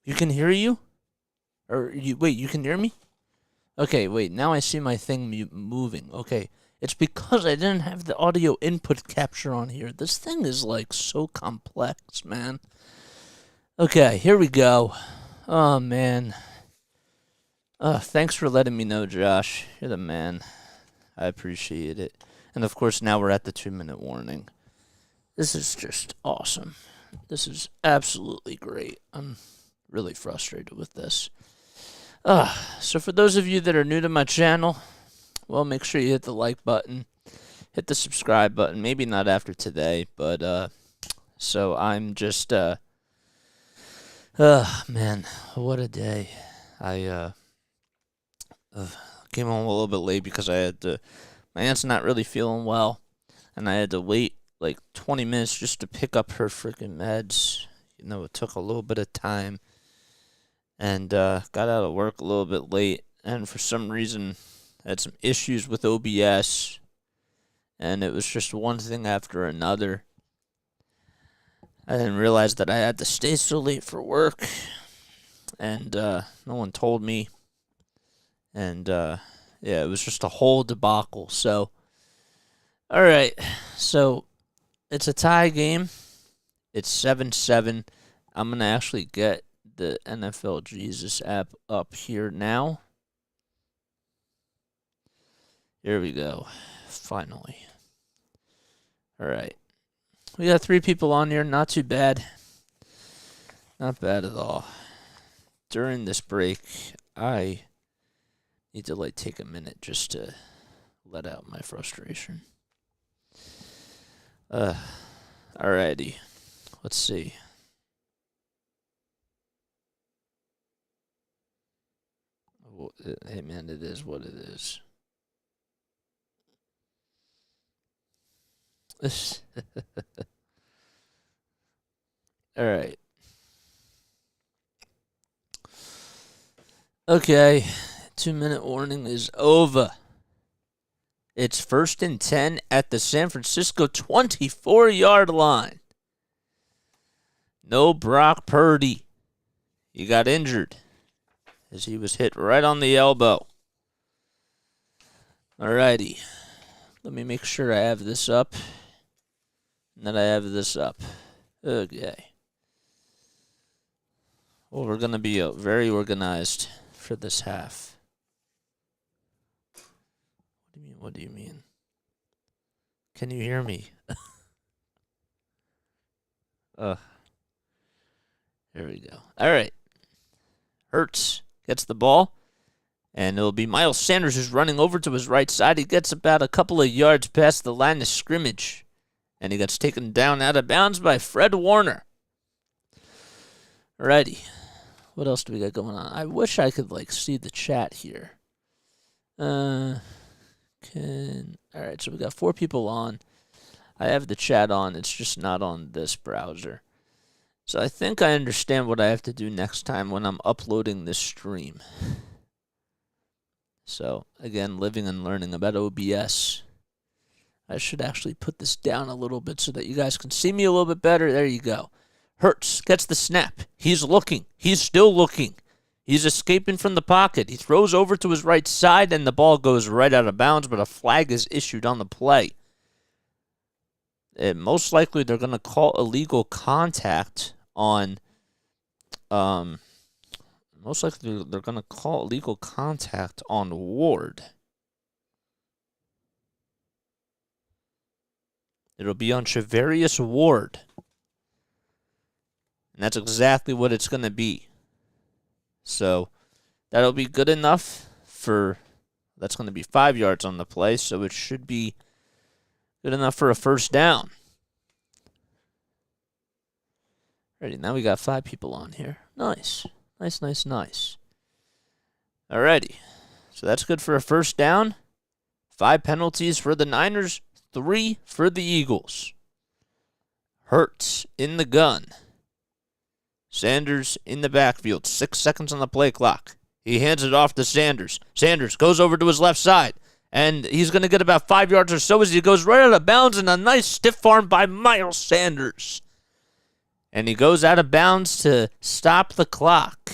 You can hear you? Wait, you can hear me? Okay, wait, now I see my thing moving. Okay, it's because I didn't have the audio input capture on here. This thing is, like, so complex, man. Okay, here we go. Oh, man. Thanks for letting me know, Josh. You're the man. I appreciate it. And, of course, now we're at the 2-minute warning. This is just awesome. This is absolutely great. I'm really frustrated with this. So for those of you that are new to my channel, well, make sure you hit the like button, hit the subscribe button. Maybe not after today, but so I'm just man, what a day. I came home a little bit late because I had to. My aunt's not really feeling well, and I had to wait like 20 minutes just to pick up her freaking meds. You know, it took a little bit of time. And got out of work a little bit late, and for some reason I had some issues with OBS, and it was just one thing after another. I didn't realize that I had to stay so late for work, and no one told me, and yeah, it was just a whole debacle. So, alright, so it's a tie game. It's 7-7. I'm going to actually get the NFL Jesus app up here now. Here we go. Finally. All right. We got 3 people on here. Not too bad. Not bad at all. During this break, I need to take a minute just to let out my frustration. Alrighty. Let's see. Hey, man, it is what it is. All right. Okay. 2-minute warning is over. It's 1st and 10 at the San Francisco 24-yard line. No Brock Purdy. He got injured as he was hit right on the elbow. Alrighty. Let me make sure I have this up. And that I have this up. Okay. Well, we're going to be very organized for this half. What do you mean? Can you hear me? Here we go. Alright. Hurts gets the ball, and it'll be Miles Sanders who's running over to his right side. He gets about a couple of yards past the line of scrimmage, and he gets taken down out of bounds by Fred Warner. Alrighty. What else do we got going on? I wish I could, see the chat here. Alright, so we got 4 people on. I have the chat on. It's just not on this browser. So I think I understand what I have to do next time when I'm uploading this stream. So, again, living and learning about OBS. I should actually put this down a little bit so that you guys can see me a little bit better. There you go. Hurts gets the snap. He's looking. He's still looking. He's escaping from the pocket. He throws over to his right side, and the ball goes right out of bounds, but a flag is issued on the play. Most likely they're going to call illegal contact on, most likely they're going to call illegal contact on Ward. It'll be on Charvarius Ward. And that's exactly what it's going to be. So that'll be good enough for, that's going to be 5 yards on the play, so it should be good enough for a first down. Alrighty, now we got 5 people on here. Nice. Nice. Alrighty. So that's good for a first down. 5 penalties for the Niners, 3 for the Eagles. Hurts in the gun. Sanders in the backfield. 6 seconds on the play clock. He hands it off to Sanders. Sanders goes over to his left side. And he's going to get about 5 yards or so as he goes right out of bounds, and a nice stiff arm by Miles Sanders. And he goes out of bounds to stop the clock.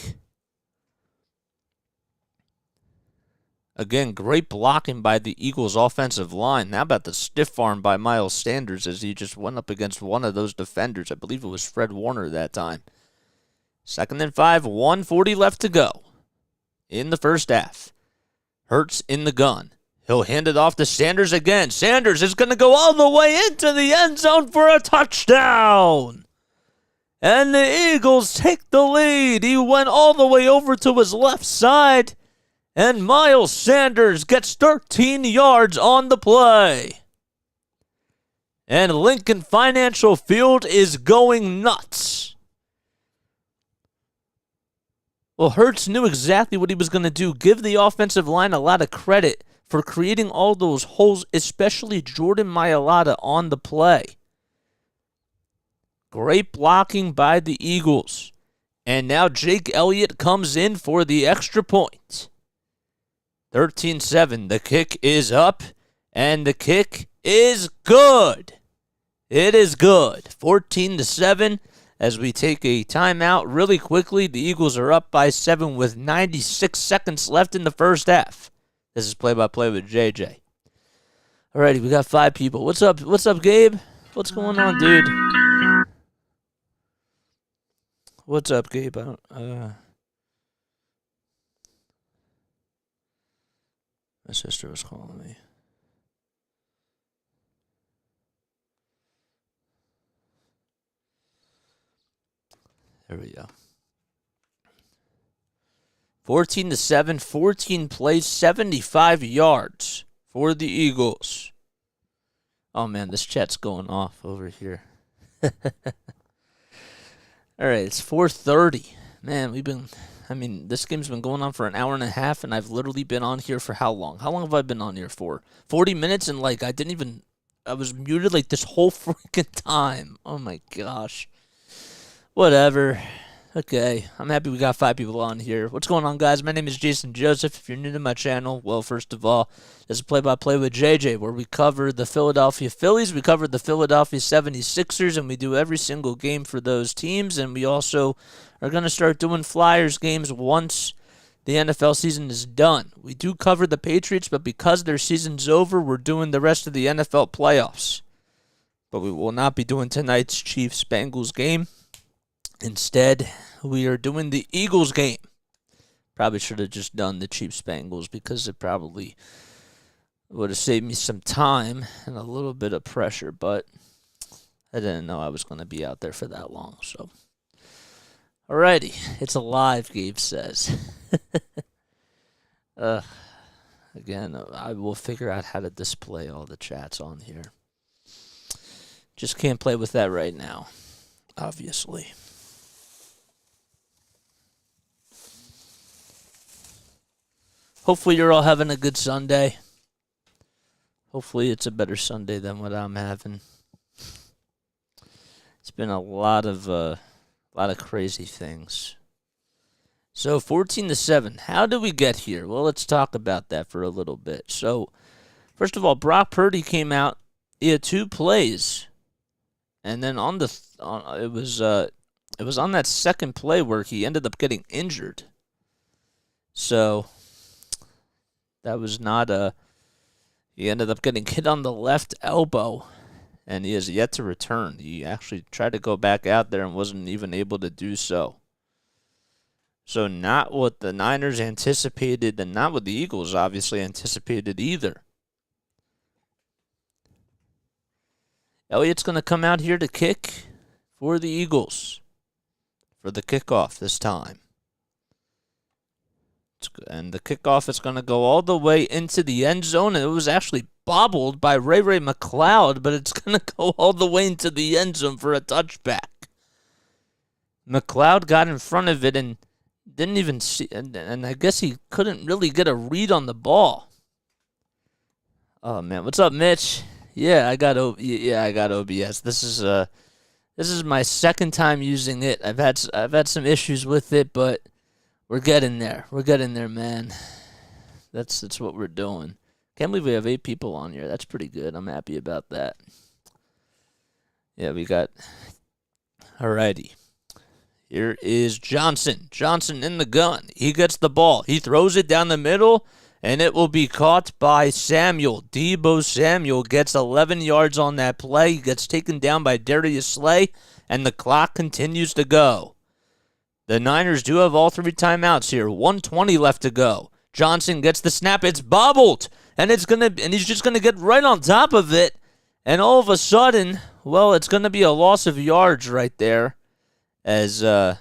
Again, great blocking by the Eagles' offensive line. How about the stiff arm by Miles Sanders as he just went up against one of those defenders? I believe it was Fred Warner that time. 2nd and 5, 1:40 left to go in the first half. Hurts in the gun. He'll hand it off to Sanders again. Sanders is going to go all the way into the end zone for a touchdown. And the Eagles take the lead. He went all the way over to his left side. And Miles Sanders gets 13 yards on the play. And Lincoln Financial Field is going nuts. Well, Hurts knew exactly what he was going to do. Give the offensive line a lot of credit for creating all those holes, especially Jordan Mailata on the play. Great blocking by the Eagles. And now Jake Elliott comes in for the extra point. 13-7. The kick is up, and the kick is good. It is good. 14-7 as we take a timeout really quickly. The Eagles are up by 7 with 96 seconds left in the first half. This is play-by-play with JJ. Alrighty, we got 5 people. What's up? What's up, Gabe? What's going on, dude? What's up, Gabe? My sister was calling me. There we go. 14-7, 14 plays, 75 yards for the Eagles. Oh man, this chat's going off over here. All right, it's 4:30. Man, this game's been going on for an hour and a half, and I've literally been on here for how long? How long have I been on here for? 40 minutes, and I was muted this whole freaking time. Oh my gosh. Whatever. Okay, I'm happy we got 5 people on here. What's going on, guys? My name is Jason Joseph. If you're new to my channel, well, first of all, this is Play-by-Play with JJ, where we cover the Philadelphia Phillies, we cover the Philadelphia 76ers, and we do every single game for those teams, and we also are going to start doing Flyers games once the NFL season is done. We do cover the Patriots, but because their season's over, we're doing the rest of the NFL playoffs. But we will not be doing tonight's Chiefs-Bengals game. Instead, we are doing the Eagles game. Probably should have just done the Chiefs-Bengals because it probably would have saved me some time and a little bit of pressure, but I didn't know I was going to be out there for that long. So, alrighty, it's alive, Gabe says. Again, I will figure out how to display all the chats on here. Just can't play with that right now, obviously. Hopefully you're all having a good Sunday. Hopefully it's a better Sunday than what I'm having. It's been a lot of crazy things. So 14-7. How did we get here? Well, let's talk about that for a little bit. So, first of all, Brock Purdy came out. He had 2 plays, and then it was on that second play where he ended up getting injured. So that was not he ended up getting hit on the left elbow, and he has yet to return. He actually tried to go back out there and wasn't even able to do so. So not what the Niners anticipated, and not what the Eagles obviously anticipated either. Elliott's going to come out here to kick for the Eagles for the kickoff this time. And the kickoff is going to go all the way into the end zone, and it was actually bobbled by Ray McLeod, but it's going to go all the way into the end zone for a touchback. McLeod got in front of it and didn't even see, and I guess he couldn't really get a read on the ball. Oh man, what's up, Mitch? Yeah, I got OBS. This is my second time using it. I've had some issues with it, but we're getting there. We're getting there, man. That's what we're doing. Can't believe we have 8 people on here. That's pretty good. I'm happy about that. Yeah, we got Alrighty. Here is Johnson. Johnson in the gun. He gets the ball. He throws it down the middle, and it will be caught by Samuel. Deebo Samuel gets 11 yards on that play. He gets taken down by Darius Slay, and the clock continues to go. The Niners do have all 3 timeouts here. 1:20 left to go. Johnson gets the snap. It's bobbled, and he's just gonna get right on top of it. And all of a sudden, well, it's gonna be a loss of yards right there, as there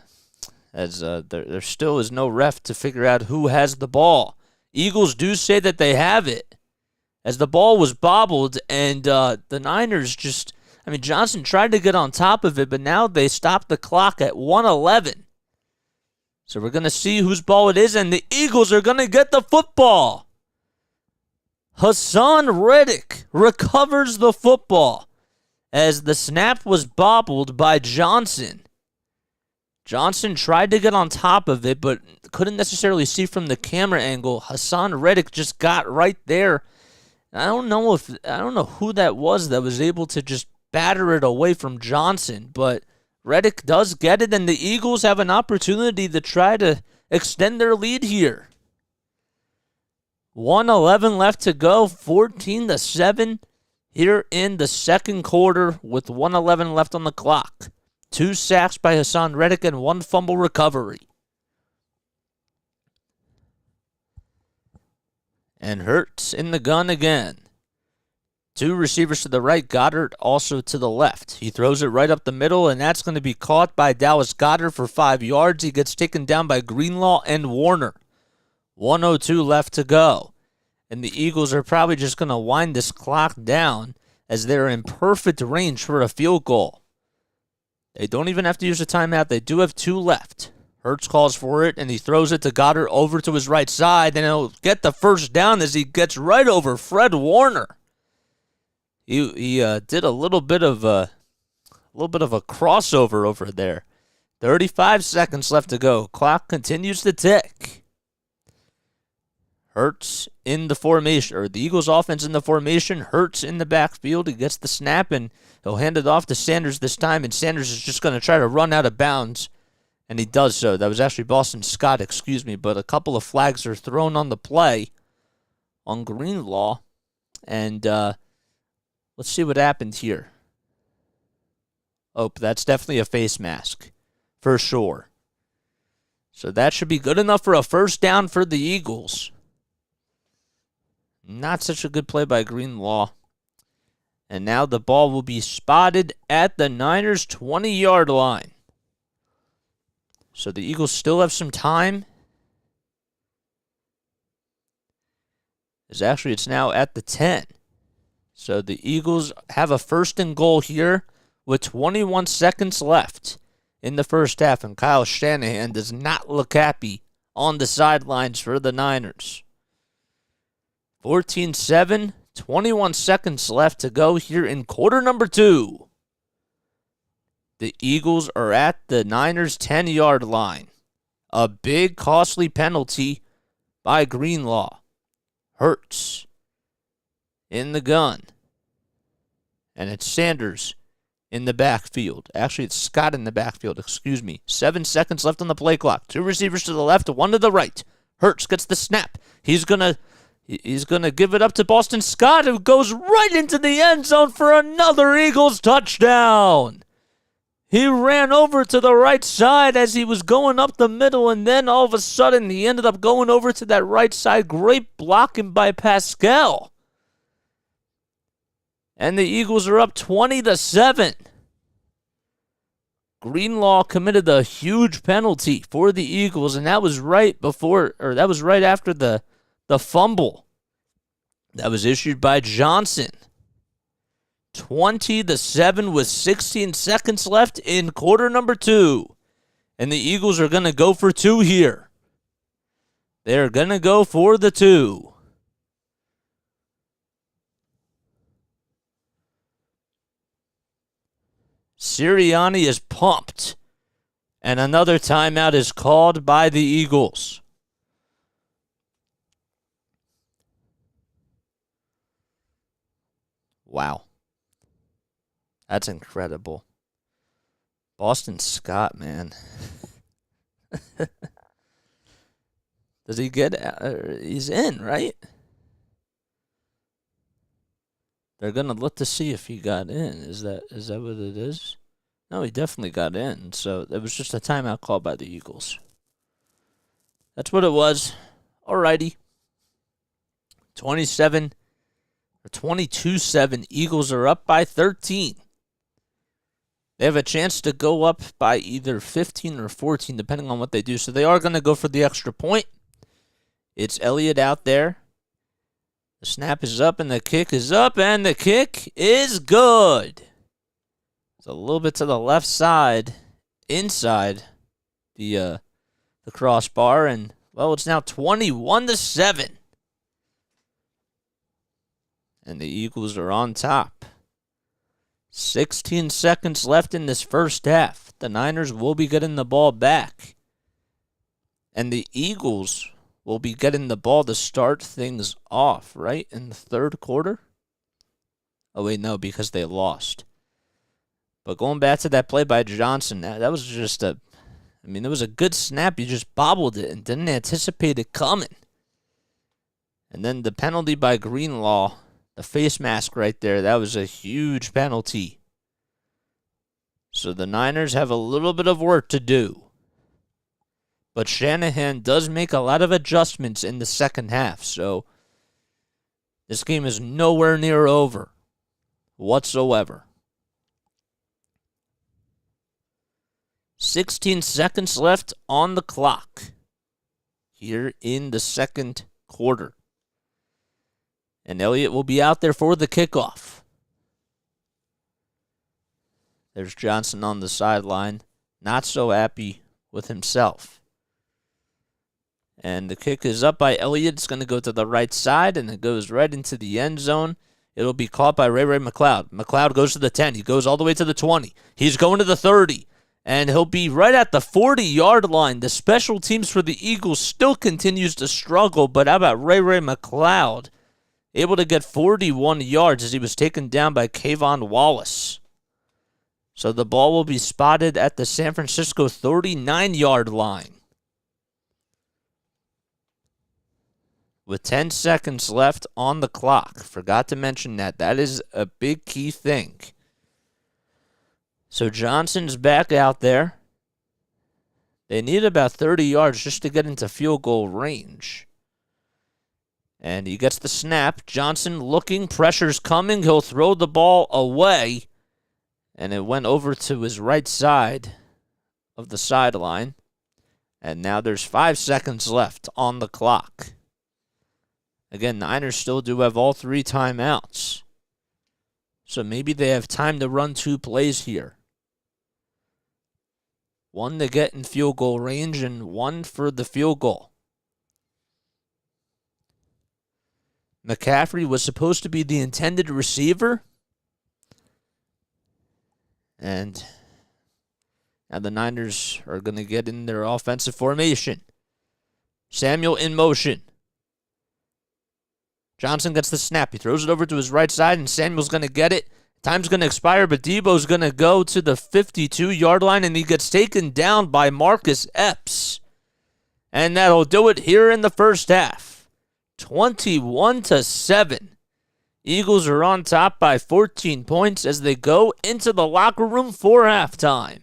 still is no ref to figure out who has the ball. Eagles do say that they have it, as the ball was bobbled, and the Niners Johnson tried to get on top of it, but now they stopped the clock at 1:11. So we're going to see whose ball it is, and the Eagles are going to get the football. Hassan Reddick recovers the football as the snap was bobbled by Johnson. Johnson tried to get on top of it, but couldn't necessarily see from the camera angle. Hassan Reddick just got right there. I don't know who that was able to just batter it away from Johnson, but Reddick does get it, and the Eagles have an opportunity to try to extend their lead here. 1:11 left to go, 14-7 here in the second quarter with 1:11 left on the clock. 2 sacks by Hassan Reddick and 1 fumble recovery. And Hurts in the gun again. 2 receivers to the right, Goddard also to the left. He throws it right up the middle, and that's going to be caught by Dallas Goedert for 5 yards. He gets taken down by Greenlaw and Warner. 1:02 left to go. And the Eagles are probably just going to wind this clock down as they're in perfect range for a field goal. They don't even have to use a timeout. They do have 2 left. Hurts calls for it, and he throws it to Goddard over to his right side, and he'll get the first down as he gets right over Fred Warner. He did a little bit of a crossover over there. 35 seconds left to go. Clock continues to tick. Hurts in the formation, or the Eagles offense in the formation. Hurts in the backfield. He gets the snap, and he'll hand it off to Sanders this time, and Sanders is just going to try to run out of bounds, and he does so. That was actually Boston Scott, but a couple of flags are thrown on the play on Greenlaw, and let's see what happened here. Oh, that's definitely a face mask, for sure. So that should be good enough for a first down for the Eagles. Not such a good play by Greenlaw. And now the ball will be spotted at the Niners' 20-yard line. So the Eagles still have some time. It's now at the 10. So the Eagles have a first and goal here with 21 seconds left in the first half. And Kyle Shanahan does not look happy on the sidelines for the Niners. 14-7, 21 seconds left to go here in quarter number 2. The Eagles are at the Niners' 10-yard line. A big, costly penalty by Greenlaw. Hurts in the gun. And it's Sanders in the backfield. Actually, it's Scott in the backfield. 7 seconds left on the play clock. 2 receivers to the left, 1 to the right. Hurts gets the snap. He's gonna give it up to Boston Scott, who goes right into the end zone for another Eagles touchdown. He ran over to the right side as he was going up the middle, and then all of a sudden he ended up going over to that right side. Great blocking by Pascal. And the Eagles are up 20-7. Greenlaw committed a huge penalty for the Eagles, and that was right after the fumble that was issued by Johnson. 20-7 with 16 seconds left in quarter number 2. And the Eagles are going to go for 2 here. They're going to go for the 2. Sirianni is pumped. And another timeout is called by the Eagles. Wow. That's incredible. Boston Scott, man. Does he get? He's in, right? They're gonna look to see if he got in. Is that what it is? No, he definitely got in. So it was just a timeout call by the Eagles. That's what it was. Alrighty. 22-7. Eagles are up by 13. They have a chance to go up by either 15 or 14, depending on what they do. So they are going to go for the extra point. It's Elliott out there. The snap is up, and the kick is up, and the kick is good. It's a little bit to the left side, inside the crossbar, and, well, it's now 21-7. And the Eagles are on top. 16 seconds left in this first half. The Niners will be getting the ball back. And the Eagles will be getting the ball to start things off, right? In the third quarter? Oh, wait, no, because they lost. But going back to that play by Johnson, that was just it was a good snap. You just bobbled it and didn't anticipate it coming. And then the penalty by Greenlaw, the face mask right there, that was a huge penalty. So the Niners have a little bit of work to do. But Shanahan does make a lot of adjustments in the second half. So this game is nowhere near over whatsoever. 16 seconds left on the clock here in the second quarter. And Elliott will be out there for the kickoff. There's Johnson on the sideline, not so happy with himself. And the kick is up by Elliott. It's going to go to the right side, and it goes right into the end zone. It'll be caught by Ray McCloud. McCloud goes to the 10. He goes all the way to the 20. He's going to the 30. And he'll be right at the 40-yard line. The special teams for the Eagles still continues to struggle, but how about Ray McCloud? Able to get 41 yards as he was taken down by Kayvon Wallace. So the ball will be spotted at the San Francisco 39-yard line. With 10 seconds left on the clock. Forgot to mention that. That is a big key thing. So Johnson's back out there. They need about 30 yards just to get into field goal range. And he gets the snap. Johnson looking. Pressure's coming. He'll throw the ball away. And it went over to his right side of the sideline. And now there's 5 seconds left on the clock. Again, Niners still do have all 3 timeouts. So maybe they have time to run 2 plays here. One to get in field goal range and one for the field goal. McCaffrey was supposed to be the intended receiver. And now the Niners are going to get in their offensive formation. Samuel in motion. Johnson gets the snap. He throws it over to his right side, and Samuel's going to get it. Time's going to expire, but Debo's going to go to the 52-yard line, and he gets taken down by Marcus Epps. And that'll do it here in the first half. 21-7. Eagles are on top by 14 points as they go into the locker room for halftime.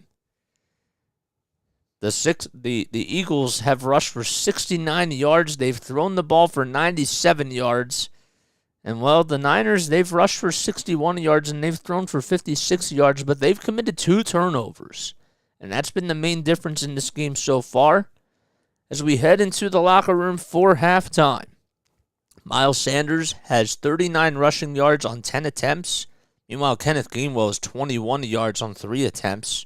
The Eagles have rushed for 69 yards. They've thrown the ball for 97 yards. And, well, the Niners, they've rushed for 61 yards and they've thrown for 56 yards, but they've committed 2 turnovers. And that's been the main difference in this game so far. As we head into the locker room for halftime, Miles Sanders has 39 rushing yards on 10 attempts. Meanwhile, Kenneth Gainwell has 21 yards on 3 attempts.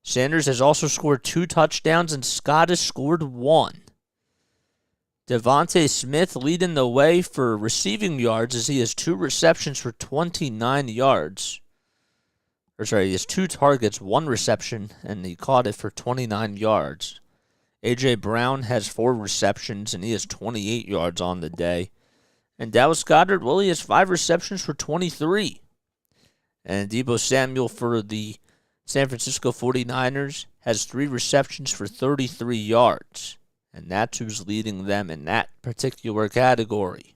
Sanders has also scored 2 touchdowns, and Scott has scored 1. Devontae Smith leading the way for receiving yards as he has 2 receptions for 29 yards. He has 2 targets, 1 reception, and he caught it for 29 yards. A.J. Brown has 4 receptions, and he has 28 yards on the day. And Dallas Goedert, well, he has 5 receptions for 23. And Deebo Samuel for the San Francisco 49ers has 3 receptions for 33 yards, and that's who's leading them in that particular category.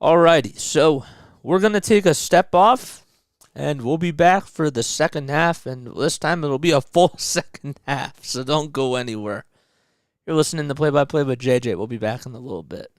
Alrighty, so we're going to take a step off, and we'll be back for the second half, and this time it'll be a full second half, so don't go anywhere. You're listening to Play-by-Play with JJ. We'll be back in a little bit.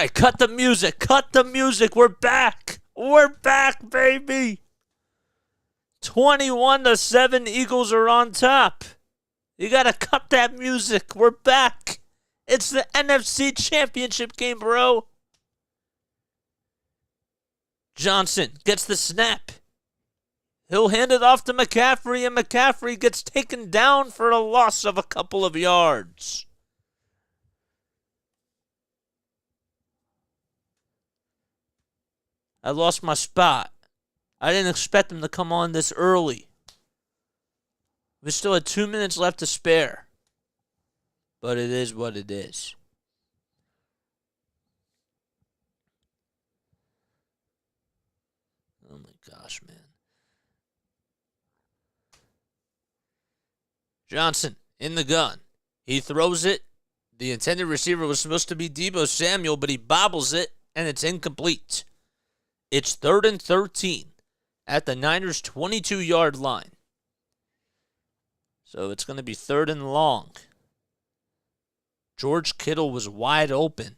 right, cut the music. Cut the music. We're back. We're back, baby. 21-7, Eagles are on top. You got to cut that music. We're back. It's the NFC Championship game, bro. Johnson gets the snap. He'll hand it off to McCaffrey, and McCaffrey gets taken down for a loss of a couple of yards. I lost my spot. I didn't expect him to come on this early. We still had 2 minutes left to spare. But it is what it is. Oh my gosh, man. Johnson in the gun. He throws it. The intended receiver was supposed to be Deebo Samuel, but he bobbles it, and it's incomplete. It's 3rd and 13 at the Niners' 22-yard line. So it's going to be 3rd and long. George Kittle was wide open.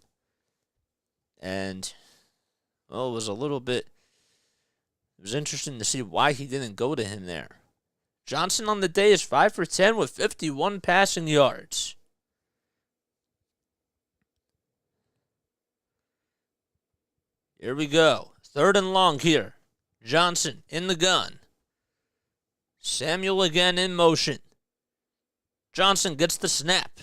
And, well, it was interesting to see why he didn't go to him there. Johnson on the day is 5 for 10 with 51 passing yards. Here we go. 3rd and long here. Johnson in the gun. Samuel again in motion. Johnson gets the snap.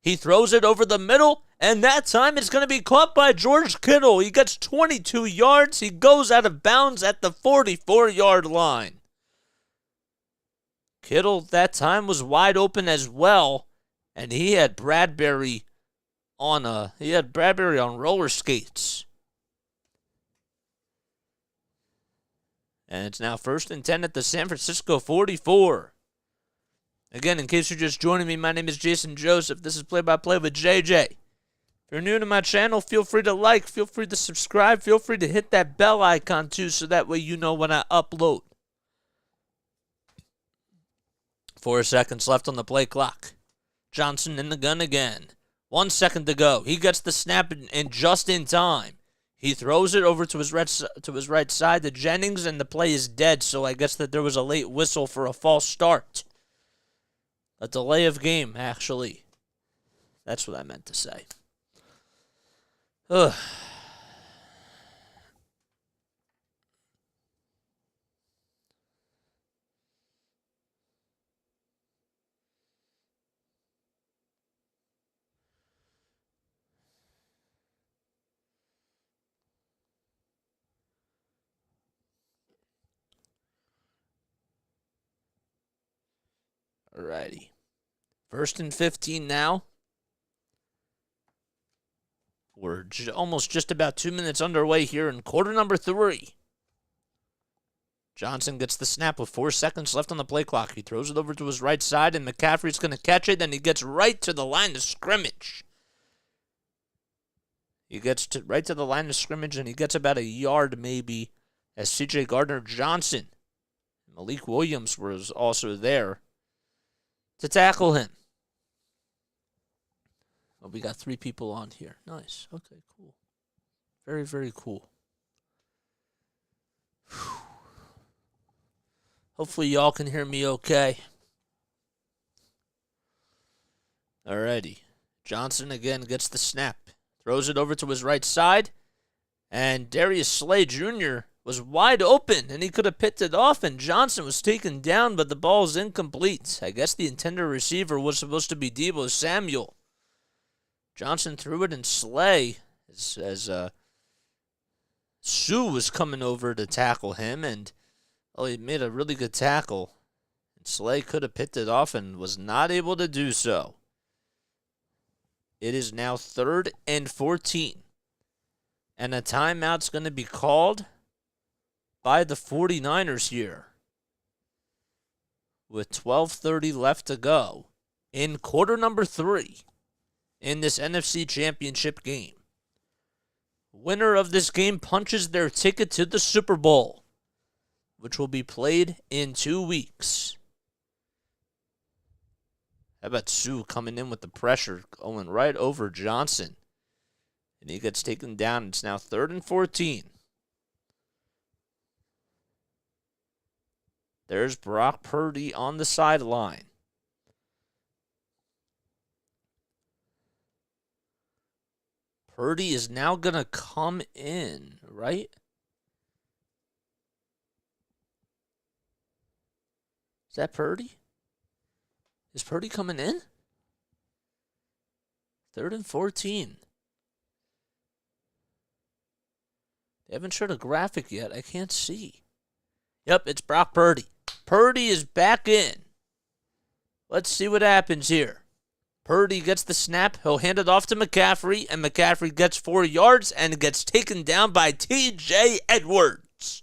He throws it over the middle, and that time it's going to be caught by George Kittle. He gets 22 yards. He goes out of bounds at the 44-yard line. Kittle that time was wide open as well, and he had Bradbury on roller skates. And it's now 1st and 10 at the San Francisco 44. Again, in case you're just joining me, my name is Jason Joseph. This is Play-by-Play with JJ. If you're new to my channel, feel free to like, feel free to subscribe, feel free to hit that bell icon too, so that way you know when I upload. 4 seconds left on the play clock. Johnson in the gun again. 1 second to go. He gets the snap and just in time. He throws it over to his right side to Jennings, and the play is dead, so I guess that there was a late whistle for a false start. A delay of game, actually. That's what I meant to say. Ugh. Alrighty. 1st and 15 now. We're almost just about 2 minutes underway here in quarter number 3. Johnson gets the snap with 4 seconds left on the play clock. He throws it over to his right side, and McCaffrey's going to catch it, and he gets right to the line of scrimmage. He gets right to the line of scrimmage, and he gets about a yard maybe as C.J. Gardner-Johnson. Malik Williams was also there to tackle him. Well, we got 3 people on here. Nice. Okay, cool. Very, very cool. Whew. Hopefully y'all can hear me okay. Alrighty. Johnson again gets the snap. Throws it over to his right side. And Darius Slay Jr. was wide open, and he could have picked it off, and Johnson was taken down, but the ball is incomplete. I guess the intended receiver was supposed to be Deebo Samuel. Johnson threw it, and Slay, as Sue was coming over to tackle him, and he made a really good tackle. And Slay could have picked it off and was not able to do so. It is now 3rd and 14. And a timeout's going to be called by the 49ers here, with 12:30 left to go in quarter number 3 in this NFC Championship game. Winner of this game punches their ticket to the Super Bowl, which will be played in 2 weeks. How about Sue coming in with the pressure, going right over Johnson? And he gets taken down. It's now 3rd and 14. There's Brock Purdy on the sideline. Purdy is now going to come in, right? Is that Purdy? Is Purdy coming in? 3rd and 14. They haven't showed a graphic yet. I can't see. Yep, it's Brock Purdy. Purdy is back in. Let's see what happens here. Purdy gets the snap. He'll hand it off to McCaffrey, and McCaffrey gets 4 yards and gets taken down by T.J. Edwards.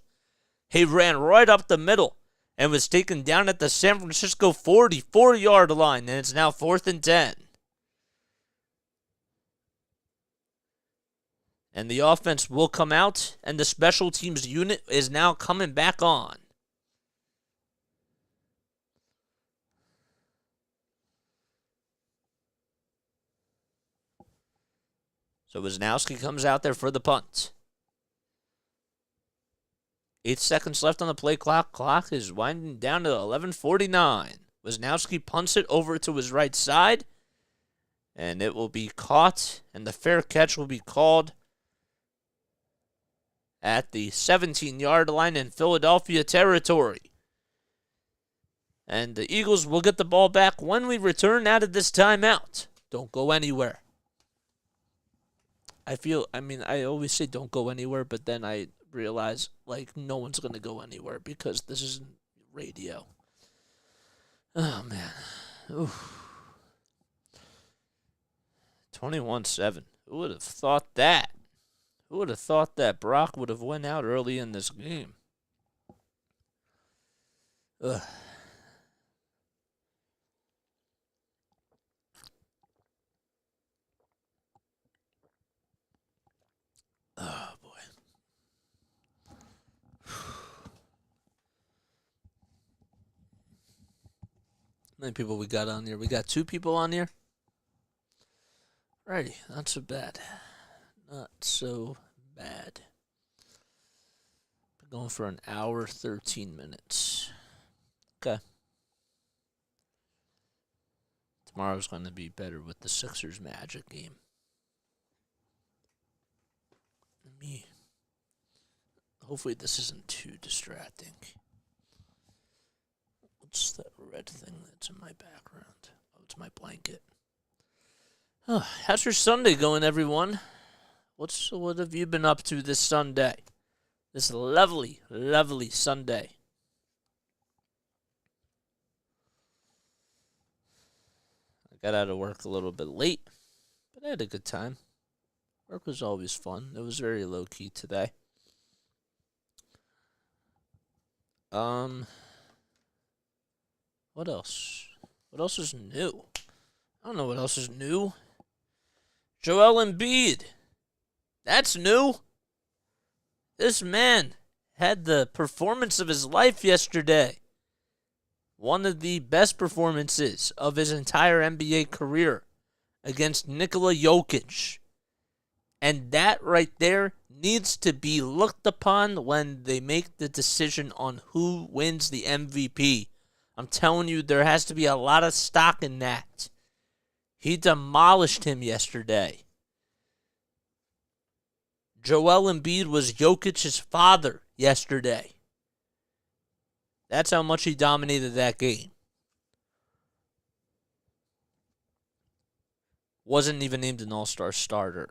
He ran right up the middle and was taken down at the San Francisco 44-yard line, and it's now 4th and 10. And the offense will come out, and the special teams unit is now coming back on. So Wisnowski comes out there for the punt. 8 seconds left on the play clock. Clock is winding down to 11:49. Wisnowski punts it over to his right side, and it will be caught, and the fair catch will be called at the 17-yard line in Philadelphia territory. And the Eagles will get the ball back when we return out of this timeout. Don't go anywhere. I always say don't go anywhere, but then I realize, no one's going to go anywhere because this isn't radio. Oh, man. Oof. 21-7. Who would have thought that? Who would have thought that Brock would have went out early in this game? Ugh. Oh, boy. How many people we got on here? We got 2 people on here. Righty, not so bad. Not so bad. Been going for an hour, 13 minutes. Okay. Tomorrow's going to be better with the Sixers Magic game. Hopefully this isn't too distracting. What's that red thing that's in my background? Oh, it's my blanket. Oh, how's your Sunday going, everyone? What have you been up to this Sunday? This lovely, lovely Sunday. I got out of work a little bit late, but I had a good time. Work was always fun. It was very low-key today. What else? What else is new? I don't know what else is new. Joel Embiid. That's new. This man had the performance of his life yesterday. One of the best performances of his entire NBA career against Nikola Jokic. And that right there needs to be looked upon when they make the decision on who wins the MVP. I'm telling you, there has to be a lot of stock in that. He demolished him yesterday. Joel Embiid was Jokic's father yesterday. That's how much he dominated that game. Wasn't even named an all-star starter.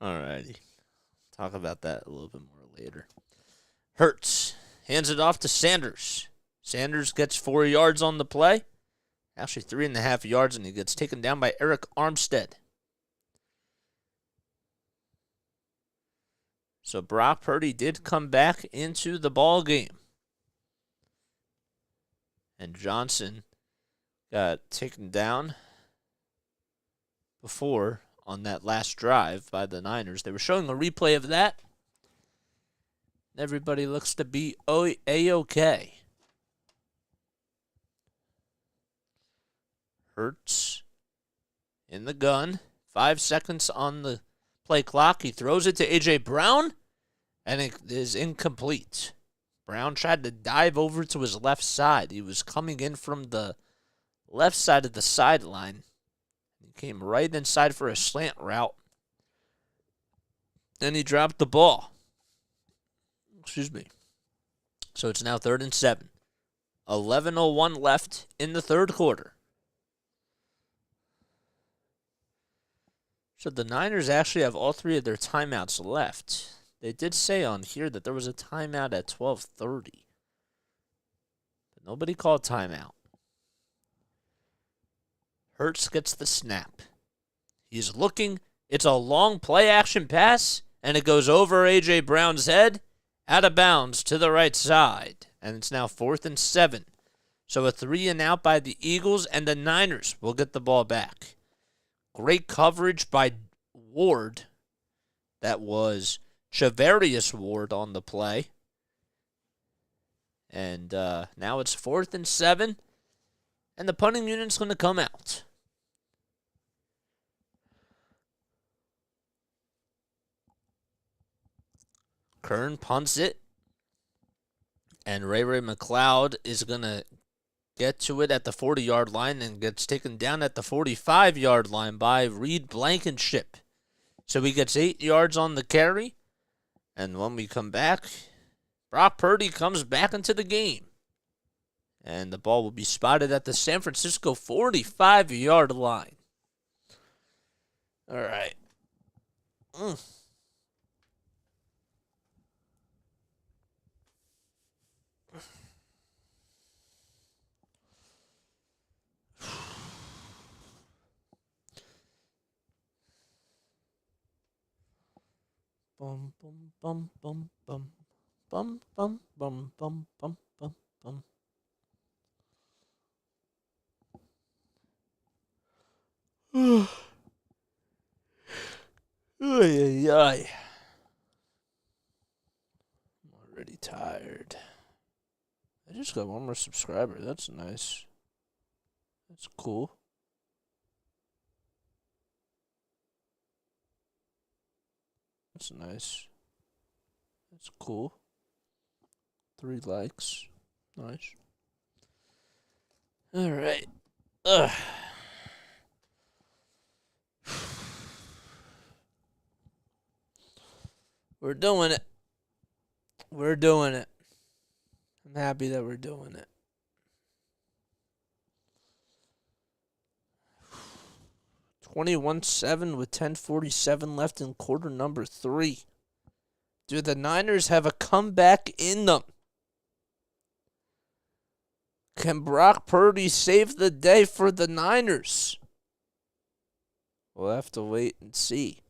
Alrighty. Talk about that a little bit more later. Hurts hands it off to Sanders. Sanders gets 4 yards on the play. Actually 3.5 yards, and he gets taken down by Eric Armstead. So Brock Purdy did come back into the ball game. And Johnson got taken down before on that last drive by the Niners. They were showing a replay of that. Everybody looks to be A-OK. Hurts in the gun. 5 seconds on the play clock. He throws it to A.J. Brown, and it is incomplete. Brown tried to dive over to his left side. He was coming in from the left side of the sideline. He came right inside for a slant route. Then he dropped the ball. Excuse me. So it's now 3rd and 7. 11:01 left in the third quarter. So the Niners actually have all 3 of their timeouts left. They did say on here that there was a timeout at 12:30. But nobody called timeout. Hurts gets the snap. He's looking. It's a long play-action pass, and it goes over A.J. Brown's head, out of bounds to the right side. And it's now 4th and 7. So a 3-and-out by the Eagles, and the Niners will get the ball back. Great coverage by Ward. That was Chavarius Ward on the play. And now it's 4th and 7. And the punting unit's going to come out. Kern punts it. And Ray McLeod is going to get to it at the 40-yard line and gets taken down at the 45-yard line by Reed Blankenship. So he gets 8 yards on the carry. And when we come back, Brock Purdy comes back into the game. And the ball will be spotted at the San Francisco 45-yard line. All right. Bum bum bum bum bum bum bum bum bum bum bum bum. Ay, ay. I'm already tired. I just got 1 more subscriber. That's nice. That's cool. That's nice. That's cool. 3 likes. Nice. All right. We're doing it. We're doing it. I'm happy that we're doing it. 21-7 with 10:47 left in quarter number 3. Do the Niners have a comeback in them? Can Brock Purdy save the day for the Niners? We'll have to wait and see.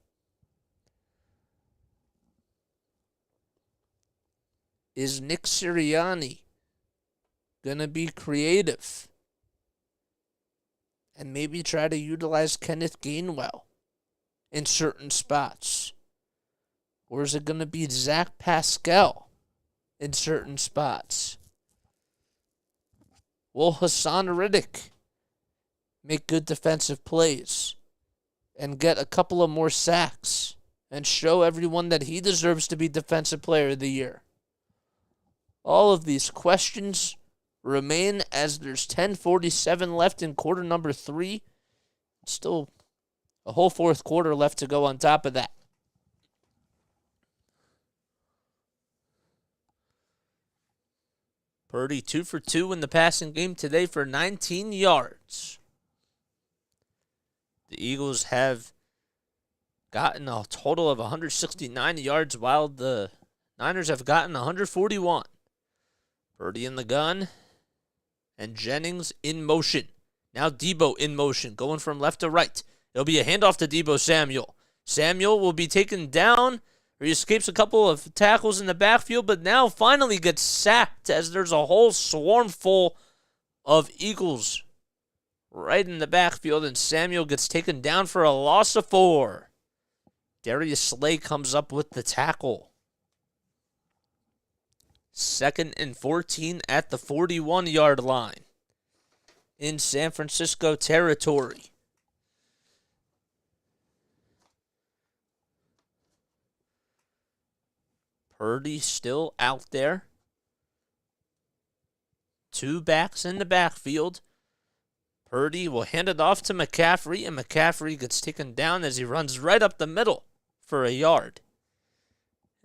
Is Nick Sirianni going to be creative and maybe try to utilize Kenneth Gainwell in certain spots? Or is it going to be Zach Pascal in certain spots? Will Hassan Riddick make good defensive plays and get a couple of more sacks and show everyone that he deserves to be Defensive Player of the Year? All of these questions remain as there's 10:47 left in quarter number 3. Still a whole fourth quarter left to go on top of that. Purdy 2 for 2 in the passing game today for 19 yards. The Eagles have gotten a total of 169 yards while the Niners have gotten 141. Purdy in the gun. And Jennings in motion. Now Debo in motion, going from left to right. It'll be a handoff to Debo Samuel. Samuel will be taken down, or he escapes a couple of tackles in the backfield, but now finally gets sacked as there's a whole swarm full of Eagles right in the backfield, and Samuel gets taken down for a loss of 4. Darius Slay comes up with the tackle. 2nd and 14 at the 41-yard line in San Francisco territory. Purdy still out there. 2 backs in the backfield. Purdy will hand it off to McCaffrey, and McCaffrey gets taken down as he runs right up the middle for a yard.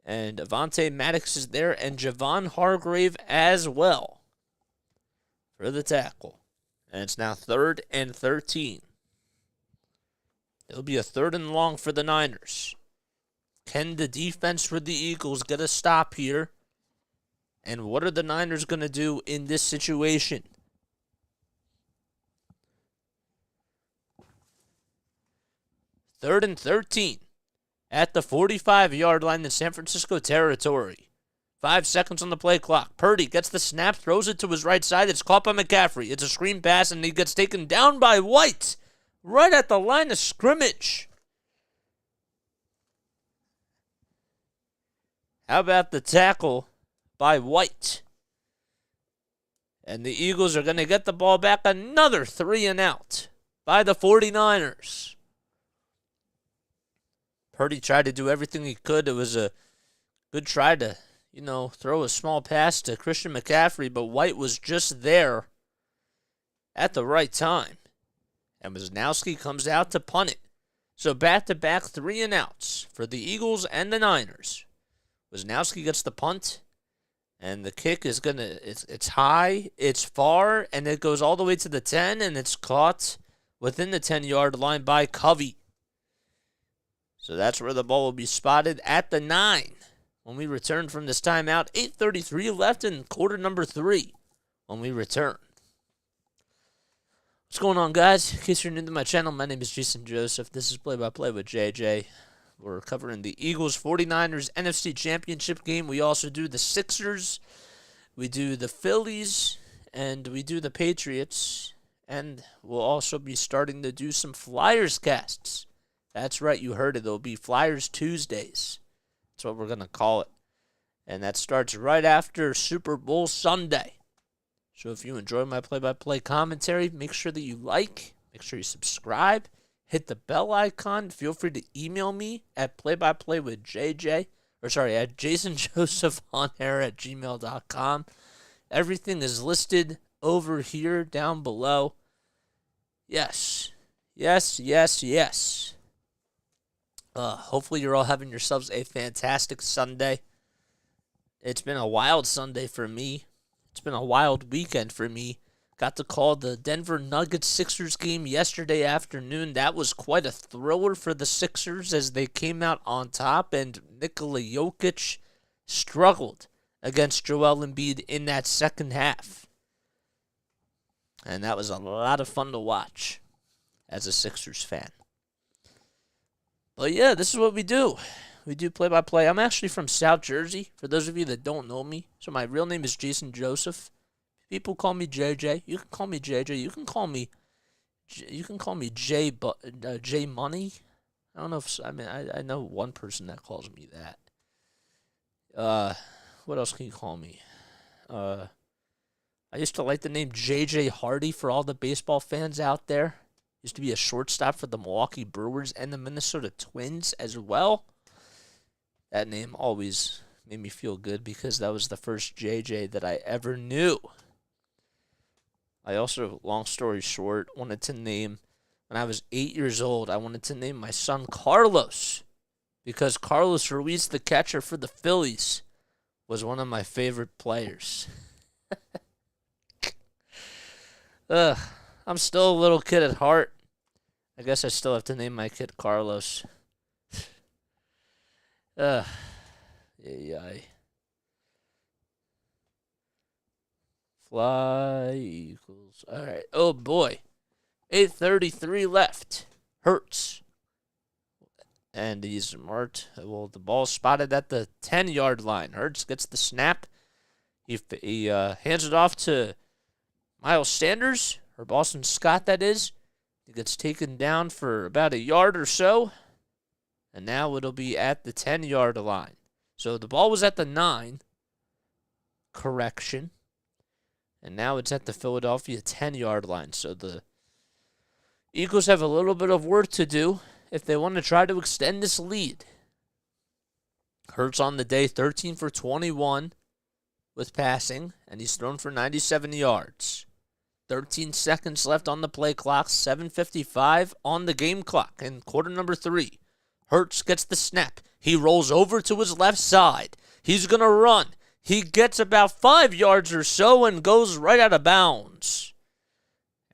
And Avonte Maddox is there, and Javon Hargrave as well for the tackle. And it's now 3rd and 13. It'll be a 3rd and long for the Niners. Can the defense for the Eagles get a stop here? And what are the Niners going to do in this situation? Third and 13 at the 45-yard line in San Francisco territory. 5 seconds on the play clock. Purdy gets the snap, throws it to his right side. It's caught by McCaffrey. It's a screen pass, and he gets taken down by White right at the line of scrimmage. How about the tackle by White? And the Eagles are going to get the ball back, another 3 and out by the 49ers. Purdy tried to do everything he could. It was a good try to, throw a small pass to Christian McCaffrey, but White was just there at the right time. And Wisnowski comes out to punt it. So back-to-back 3 and outs for the Eagles and the Niners. Wisnowski gets the punt, and the kick is it's high, it's far, and it goes all the way to the 10, and it's caught within the 10-yard line by Covey. So that's where the ball will be spotted at the 9 when we return from this timeout. 8:33 left in quarter number 3 when we return. What's going on, guys? In case you're new to my channel, my name is Jason Joseph. This is Play-by-Play with JJ. We're covering the Eagles 49ers NFC Championship game. We also do the Sixers, we do the Phillies, and we do the Patriots. And we'll also be starting to do some Flyers casts. That's right, you heard it. There'll be Flyers Tuesdays. That's what we're going to call it. And that starts right after Super Bowl Sunday. So if you enjoy my play-by-play commentary, make sure that you like, make sure you subscribe, hit the bell icon. Feel free to email me at playbuyplaywithjj, at jasonjosephonair@gmail.com. Everything is listed over here down below. Yes. Hopefully you're all having yourselves a fantastic Sunday. It's been a wild Sunday for me. It's been a wild weekend for me. Got to call the Denver Nuggets Sixers game yesterday afternoon. That was quite a thriller for the Sixers as they came out on top, and Nikola Jokic struggled against Joel Embiid in that second half. And that was a lot of fun to watch as a Sixers fan. But yeah, this is what we do. We do play-by-play. I'm actually from South Jersey, for those of you that don't know me. So my real name is Jason Joseph. People call me JJ. You can call me JJ. You can call me J Money. I don't know if I know one person that calls me that. What else can you call me? I used to like the name JJ Hardy for all the baseball fans out there. Used to be a shortstop for the Milwaukee Brewers and the Minnesota Twins as well. That name always made me feel good because that was the first JJ that I ever knew. I also, long story short, wanted to name, when I was 8 years old, I wanted to name my son Carlos because Carlos Ruiz, the catcher for the Phillies, was one of my favorite players. I'm still a little kid at heart. I guess I still have to name my kid Carlos. Yeah. Fly Eagles. All right. Oh, boy. 8:33 left. Hurts. And he's marked. Well, the ball spotted at the 10-yard line. Hurts gets the snap. He hands it off to Miles Sanders, or Boston Scott, that is. He gets taken down for about a yard or so. And now it'll be at the 10-yard line. So the ball was at the 9. Correction. And now it's at the Philadelphia 10-yard line. So the Eagles have a little bit of work to do if they want to try to extend this lead. Hurts on the day, 13 for 21 with passing, and he's thrown for 97 yards. 13 seconds left on the play clock, 7:55 on the game clock in quarter number 3. Hurts gets the snap. He rolls over to his left side. He's going to run. He gets about 5 yards or so and goes right out of bounds.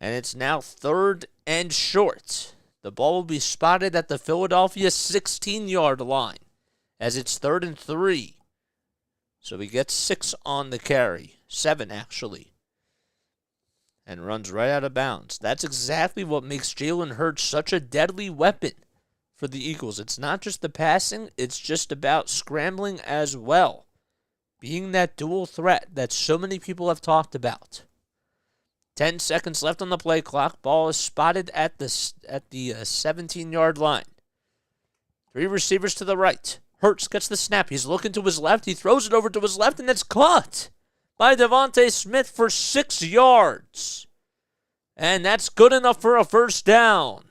And it's now 3rd and short. The ball will be spotted at the Philadelphia 16-yard line as it's 3rd and 3. So he gets 6 on the carry. 7, actually. And runs right out of bounds. That's exactly what makes Jalen Hurts such a deadly weapon for the Eagles. It's not just the passing, it's just about scrambling as well. Being that dual threat that so many people have talked about. 10 seconds left on the play clock. Ball is spotted at the 17-yard line. 3 receivers to the right. Hurts gets the snap. He's looking to his left. He throws it over to his left, and it's caught by Devontae Smith for 6 yards. And that's good enough for a first down.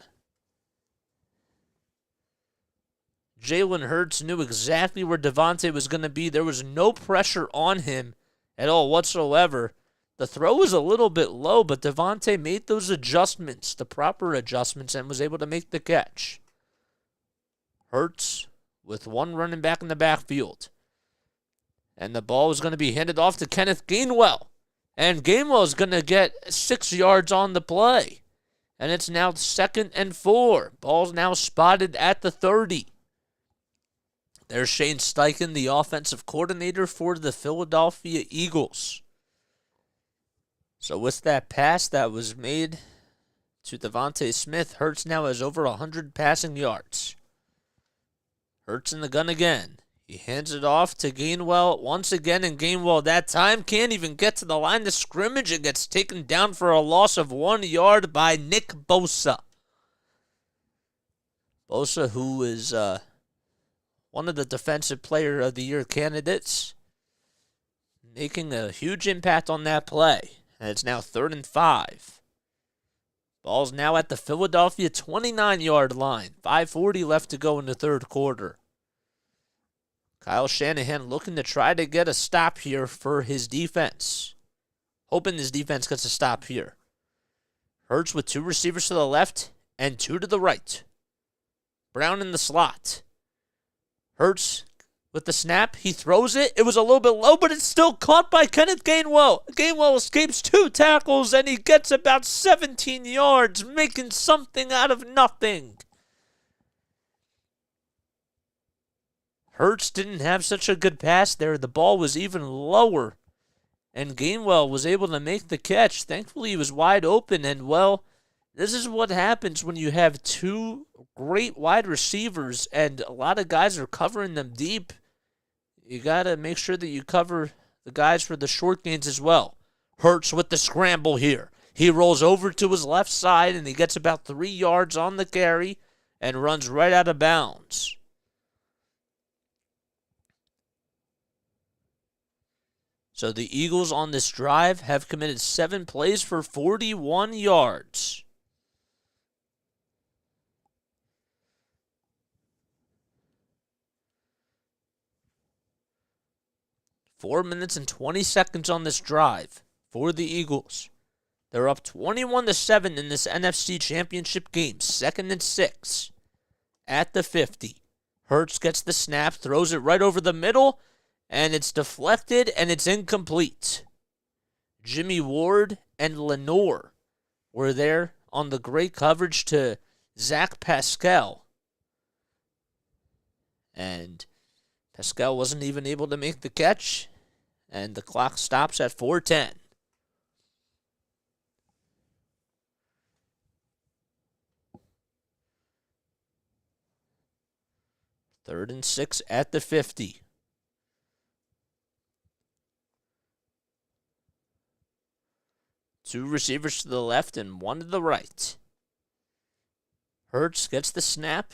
Jalen Hurts knew exactly where Devontae was going to be. There was no pressure on him at all whatsoever. The throw was a little bit low, but Devontae made those adjustments, the proper adjustments, and was able to make the catch. Hurts with 1 running back in the backfield. And the ball is going to be handed off to Kenneth Gainwell. And Gainwell is going to get 6 yards on the play. And it's now 2nd and 4. Ball's now spotted at the 30. There's Shane Steichen, the offensive coordinator for the Philadelphia Eagles. So with that pass that was made to Devontae Smith, Hurts now has over 100 passing yards. Hurts in the gun again. He hands it off to Gainwell once again, and Gainwell that time can't even get to the line of scrimmage and gets taken down for a loss of 1 yard by Nick Bosa. Bosa, who is one of the Defensive Player of the Year candidates, making a huge impact on that play. And it's now 3rd and 5. Ball's now at the Philadelphia 29-yard line. 5:40 left to go in the 3rd quarter. Kyle Shanahan looking to try to get a stop here for his defense. Hoping his defense gets a stop here. Hurts with 2 receivers to the left and 2 to the right. Brown in the slot. Hurts with the snap. He throws it. It was a little bit low, but it's still caught by Kenneth Gainwell. Gainwell escapes 2 tackles, and he gets about 17 yards, making something out of nothing. Hurts didn't have such a good pass there. The ball was even lower, and Gainwell was able to make the catch. Thankfully, he was wide open, and, well, this is what happens when you have 2 great wide receivers, and a lot of guys are covering them deep. You got to make sure that you cover the guys for the short gains as well. Hurts with the scramble here. He rolls over to his left side, and he gets about 3 yards on the carry and runs right out of bounds. So the Eagles on this drive have committed 7 plays for 41 yards. Four minutes and 20 seconds on this drive for the Eagles. They're up 21-7 in this NFC Championship game. 2nd and 6 at the 50. Hurts gets the snap, throws it right over the middle, and it's deflected, and it's incomplete. Jimmy Ward and Lenore were there on the great coverage to Zach Pascal. And Pascal wasn't even able to make the catch, and the clock stops at 4:10. Third and 6 at the 50. Two receivers to the left and 1 to the right. Hurts gets the snap.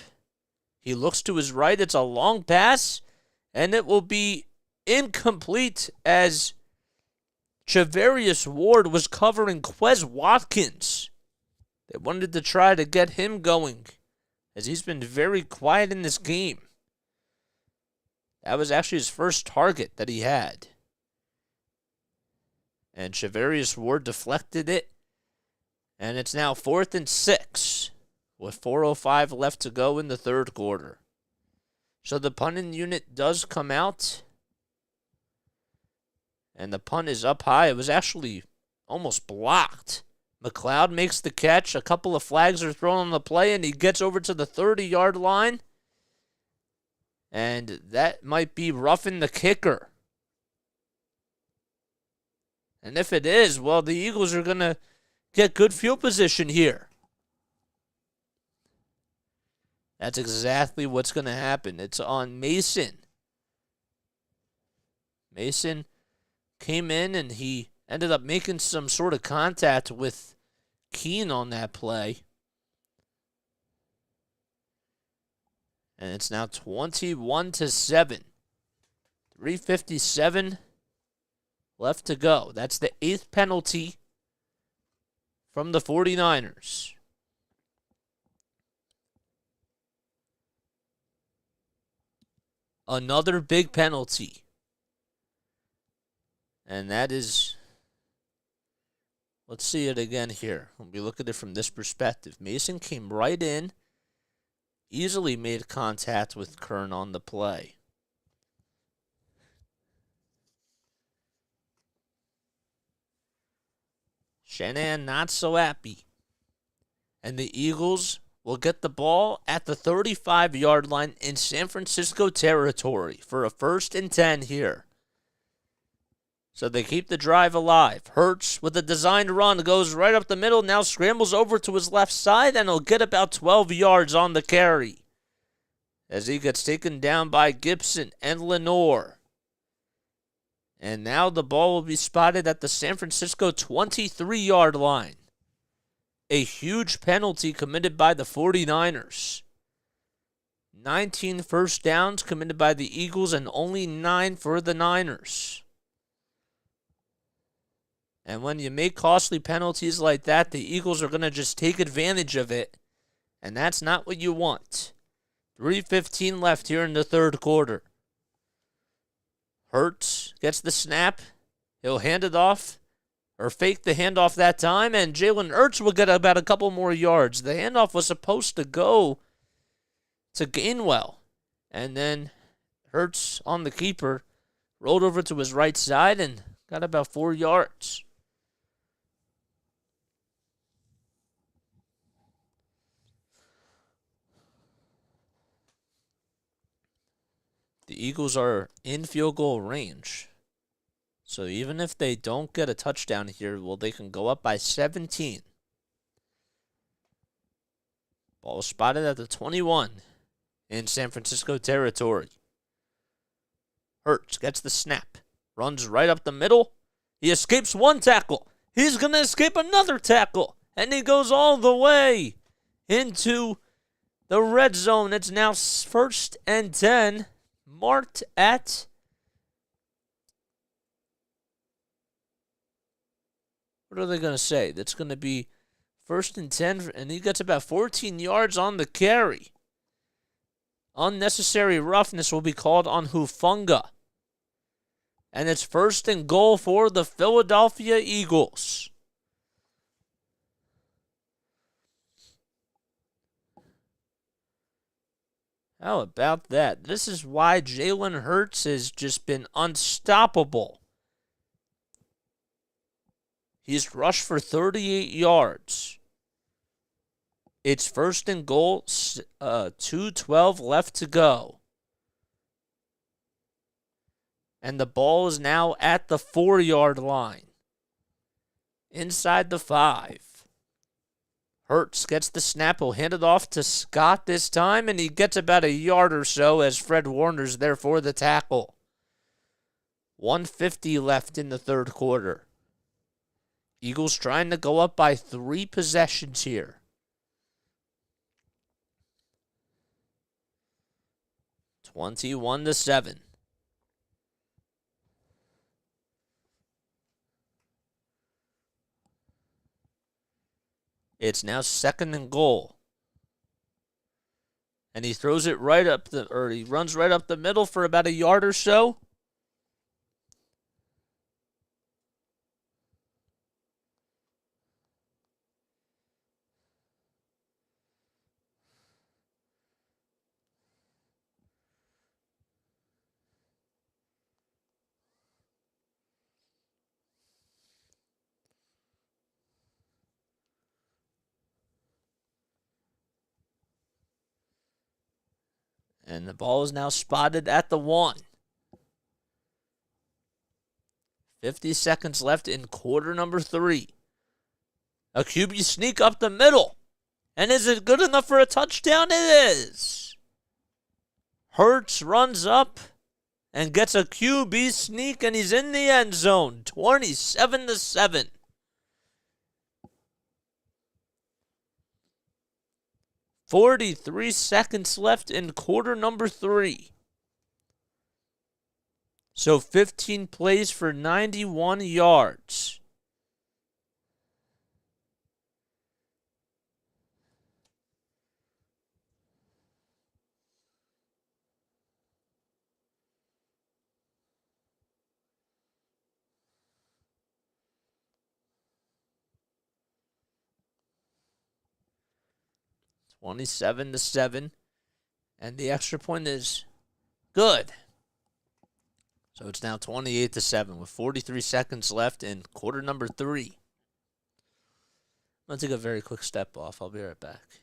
He looks to his right. It's a long pass, and it will be incomplete as Chavarius Ward was covering Quez Watkins. They wanted to try to get him going, as he's been very quiet in this game. That was actually his first target that he had. And Charvarius Ward deflected it. And it's now 4th and 6 with 4:05 left to go in the third quarter. So the punting unit does come out. And the punt is up high. It was actually almost blocked. McLeod makes the catch. A couple of flags are thrown on the play, and he gets over to the 30-yard line. And that might be roughing the kicker. And if it is, well, the Eagles are going to get good field position here. That's exactly what's going to happen. It's on Mason. Mason came in and he ended up making some sort of contact with Keene on that play. And it's now 21-7. 3:57 left to go. That's the 8th penalty from the 49ers. Another big penalty. And that is, let's see it again here. When we look at it from this perspective. Mason came right in, easily made contact with Kern on the play. Shanahan not so happy. And the Eagles will get the ball at the 35-yard line in San Francisco territory for a 1st and 10 here. So they keep the drive alive. Hurts with a designed run goes right up the middle, now scrambles over to his left side, and he'll get about 12 yards on the carry as he gets taken down by Gibson and Lenore. And now the ball will be spotted at the San Francisco 23-yard line. A huge penalty committed by the 49ers. 19 first downs committed by the Eagles and only 9 for the Niners. And when you make costly penalties like that, the Eagles are going to just take advantage of it. And that's not what you want. 3:15 left here in the third quarter. Hurts gets the snap. He'll hand it off, or fake the handoff that time, and Jalen Hurts will get about a couple more yards. The handoff was supposed to go to Gainwell, and then Hurts on the keeper rolled over to his right side and got about 4 yards. The Eagles are in field goal range. So even if they don't get a touchdown here, well, they can go up by 17. Ball spotted at the 21 in San Francisco territory. Hurts gets the snap. Runs right up the middle. He escapes one tackle. He's going to escape another tackle. And he goes all the way into the red zone. It's now 1st and 10. Marked at what are they going to say? That's going to be 1st and 10, and he gets about 14 yards on the carry. Unnecessary roughness will be called on Hufanga. And it's 1st and goal for the Philadelphia Eagles. How about that? This is why Jalen Hurts has just been unstoppable. He's rushed for 38 yards. It's 1st and goal, 2:12 left to go. And the ball is now at the 4-yard line. Inside the 5. Hurts gets the snap. He'll hand it off to Scott this time, and he gets about a yard or so as Fred Warner's there for the tackle. 1:50 left in the third quarter. Eagles trying to go up by 3 possessions here. (21-7). It's now 2nd and goal. And he throws it he runs right up the middle for about a yard or so. And the ball is now spotted at the 1. 50 seconds left in quarter number 3. A QB sneak up the middle. And is it good enough for a touchdown? It is. Hurts runs up and gets a QB sneak, and he's in the end zone. 27-7. 43 seconds left in quarter number 3. So 15 plays for 91 yards. (27-7), and the extra point is good. So it's now 28-7 with 43 seconds left in quarter number 3. I'm going to take a very quick step off. I'll be right back.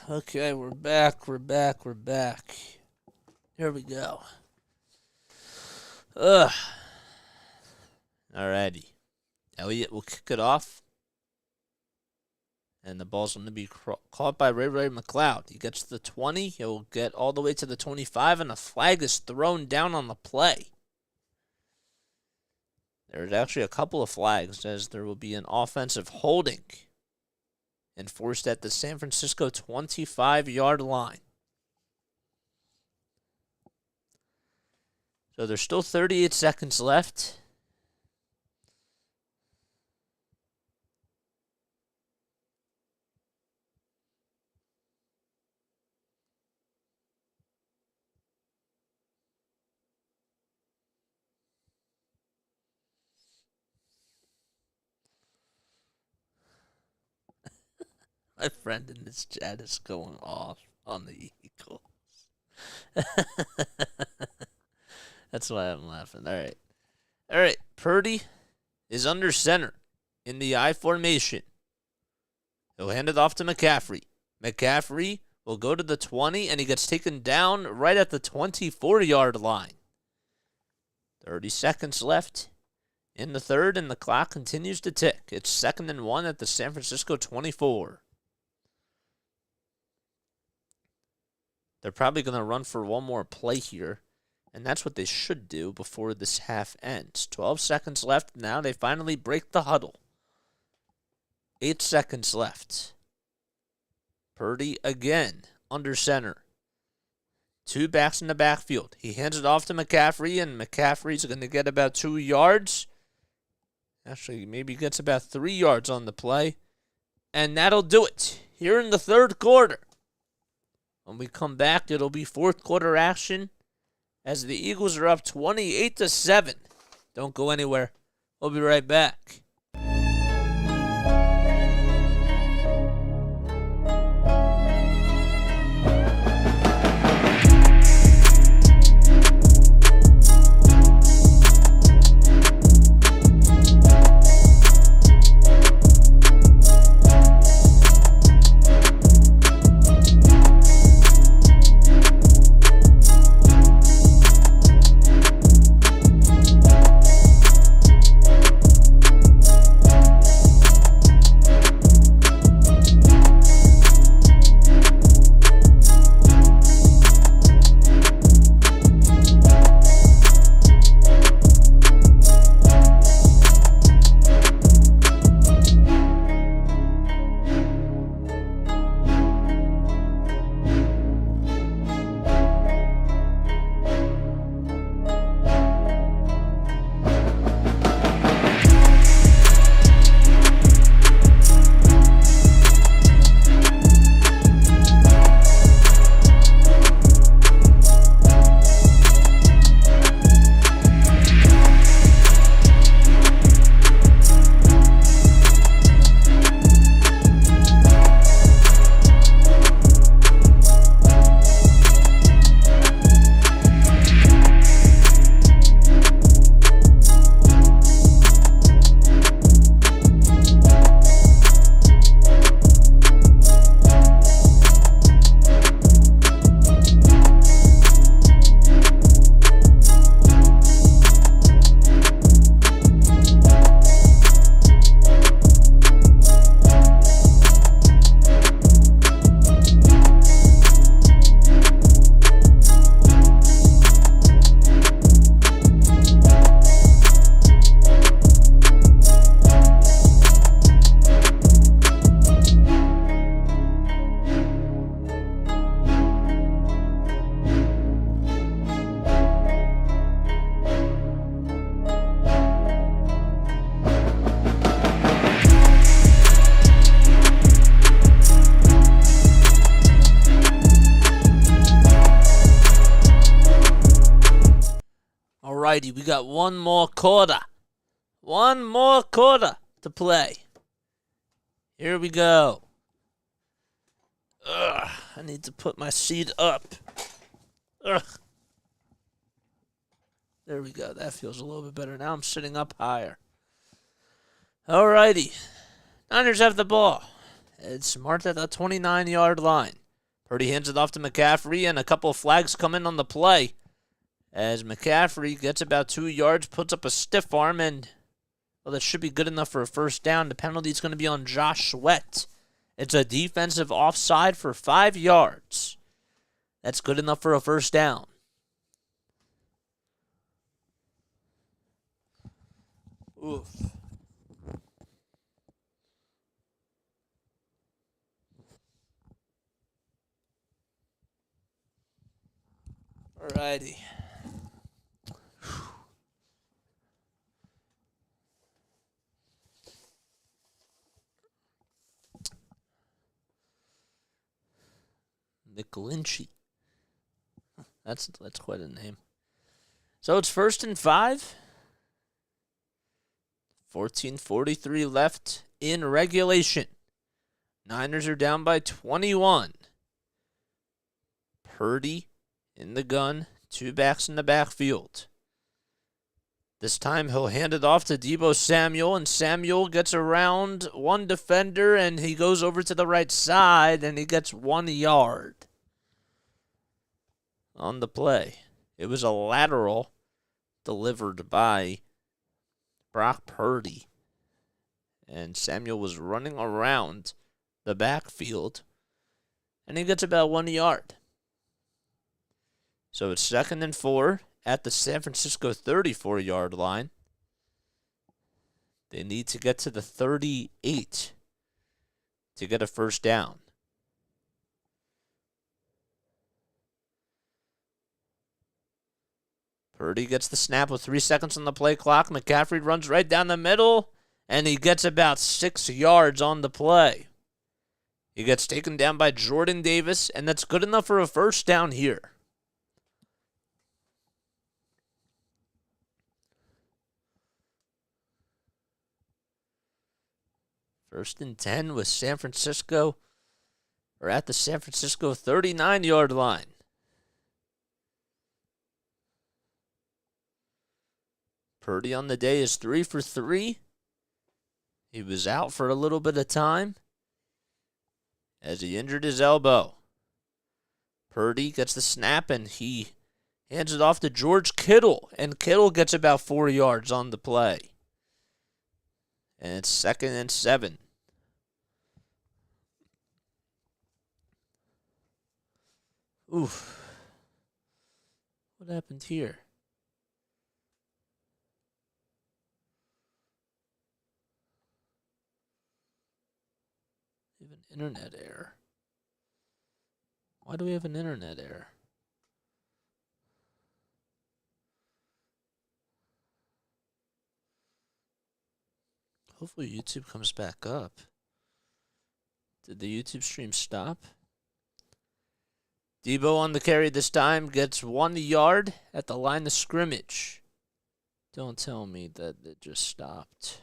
Okay, we're back. Here we go. Alrighty. Elliott will kick it off. And the ball's going to be caught by Ray McLeod. He gets to the 20. He'll get all the way to the 25, and a flag is thrown down on the play. There's actually a couple of flags, as there will be an offensive holding enforced at the San Francisco 25-yard line. So there's still 38 seconds left. My friend in this chat is going off on the Eagles. That's why I'm laughing. All right. Purdy is under center in the I formation. He'll hand it off to McCaffrey. McCaffrey will go to the 20, and he gets taken down right at the 24-yard line. 30 seconds left in the third, and the clock continues to tick. It's 2nd and 1 at the San Francisco 24. They're probably going to run for one more play here, and that's what they should do before this half ends. 12 seconds left. Now they finally break the huddle. 8 seconds left. Purdy again under center. 2 backs in the backfield. He hands it off to McCaffrey, and McCaffrey's going to get about 2 yards. Actually, maybe gets about 3 yards on the play. And that'll do it here in the third quarter. When we come back, it'll be fourth quarter action as the Eagles are up 28-7. Don't go anywhere. We'll be right back. Alrighty, we got one more quarter. One more quarter to play. Here we go. Ugh, I need to put my seat up. Ugh. There we go. That feels a little bit better. Now I'm sitting up higher. Alrighty. Niners have the ball. It's marked at the 29-yard line. Purdy hands it off to McCaffrey, and a couple of flags come in on the play. As McCaffrey gets about 2 yards, puts up a stiff arm, and, well, that should be good enough for a first down. The penalty is going to be on Josh Sweat. It's a defensive offside for 5 yards. That's good enough for a first down. Oof. Alrighty. McGlinchey. That's quite a name. So it's 1st and 5. 14:43 left in regulation. Niners are down by 21. Purdy in the gun. 2 backs in the backfield. This time he'll hand it off to Deebo Samuel, and Samuel gets around one defender, and he goes over to the right side, and he gets 1 yard on the play. It was a lateral delivered by Brock Purdy, and Samuel was running around the backfield, and he gets about 1 yard. So it's 2nd and 4 at the San Francisco 34-yard line. They need to get to the 38 to get a first down. Purdy gets the snap with 3 seconds on the play clock. McCaffrey runs right down the middle, and he gets about 6 yards on the play. He gets taken down by Jordan Davis, and that's good enough for a first down here. First and 10 with San Francisco, or at the San Francisco 39-yard line. Purdy on the day is 3 for 3. He was out for a little bit of time as he injured his elbow. Purdy gets the snap, and he hands it off to George Kittle, and Kittle gets about 4 yards on the play. And it's 2nd and 7. Oof. What happened here? We have an internet error. Why do we have an internet error? Hopefully YouTube comes back up. Did the YouTube stream stop? Deebo on the carry this time gets 1 yard at the line of scrimmage. Don't tell me that it just stopped.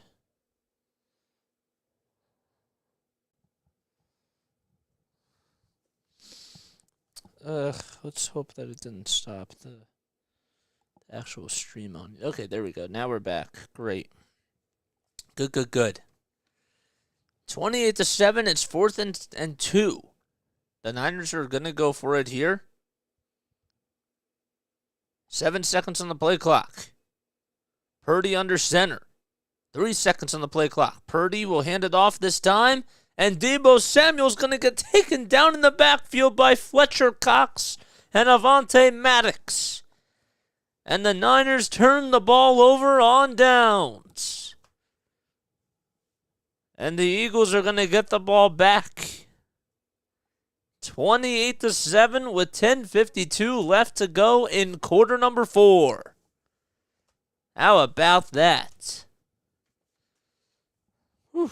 Let's hope that it didn't stop the actual stream on. Okay, there we go. Now we're back. Great. Good. 28-7. It's 4th and 2. The Niners are going to go for it here. 7 seconds on the play clock. Purdy under center. 3 seconds on the play clock. Purdy will hand it off this time, and Deebo Samuel's going to get taken down in the backfield by Fletcher Cox and Avonte Maddox. And the Niners turn the ball over on downs. And the Eagles are going to get the ball back. 28-7 with 10:52 left to go in quarter number 4. How about that? Whew.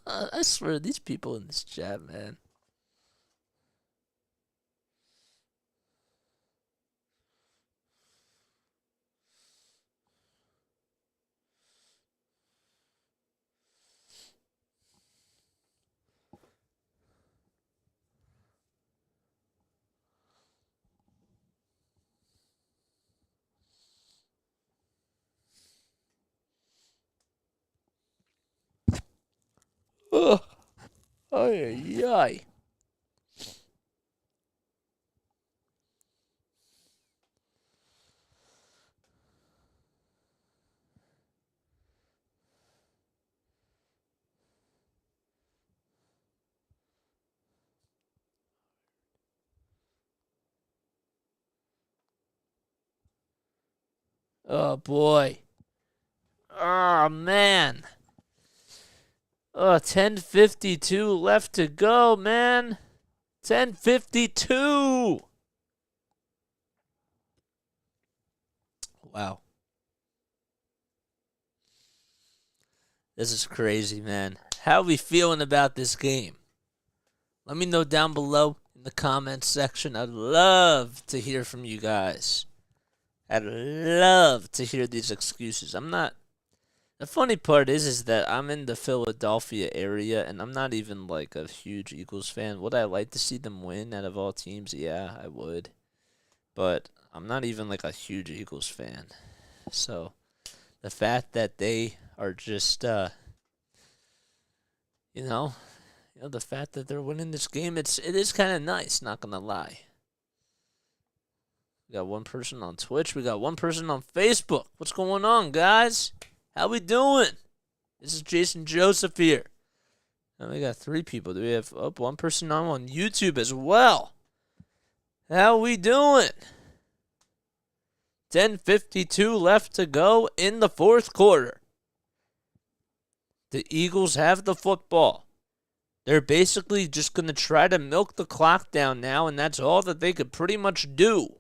I swear, these people in this chat, man. Ugh. Ay, ay. Oh, boy. Oh, man. 10:52 left to go, man. 10:52. Wow. This is crazy, man. How are we feeling about this game? Let me know down below in in the comments section. I'd love to hear from you guys. I'd love to hear these excuses. The funny part is that I'm in the Philadelphia area, and I'm not even like a huge Eagles fan. Would I like to see them win out of all teams? Yeah, I would. But I'm not even like a huge Eagles fan. So the fact that they are just, the fact that they're winning this game, it is kind of nice, not going to lie. We got one person on Twitch. We got one person on Facebook. What's going on, guys? How we doing? This is Jason Joseph here. And we got 3 people. Do we have one person on YouTube as well? How we doing? 10:52 left to go in the 4th quarter. The Eagles have the football. They're basically just going to try to milk the clock down now, and that's all that they could pretty much do.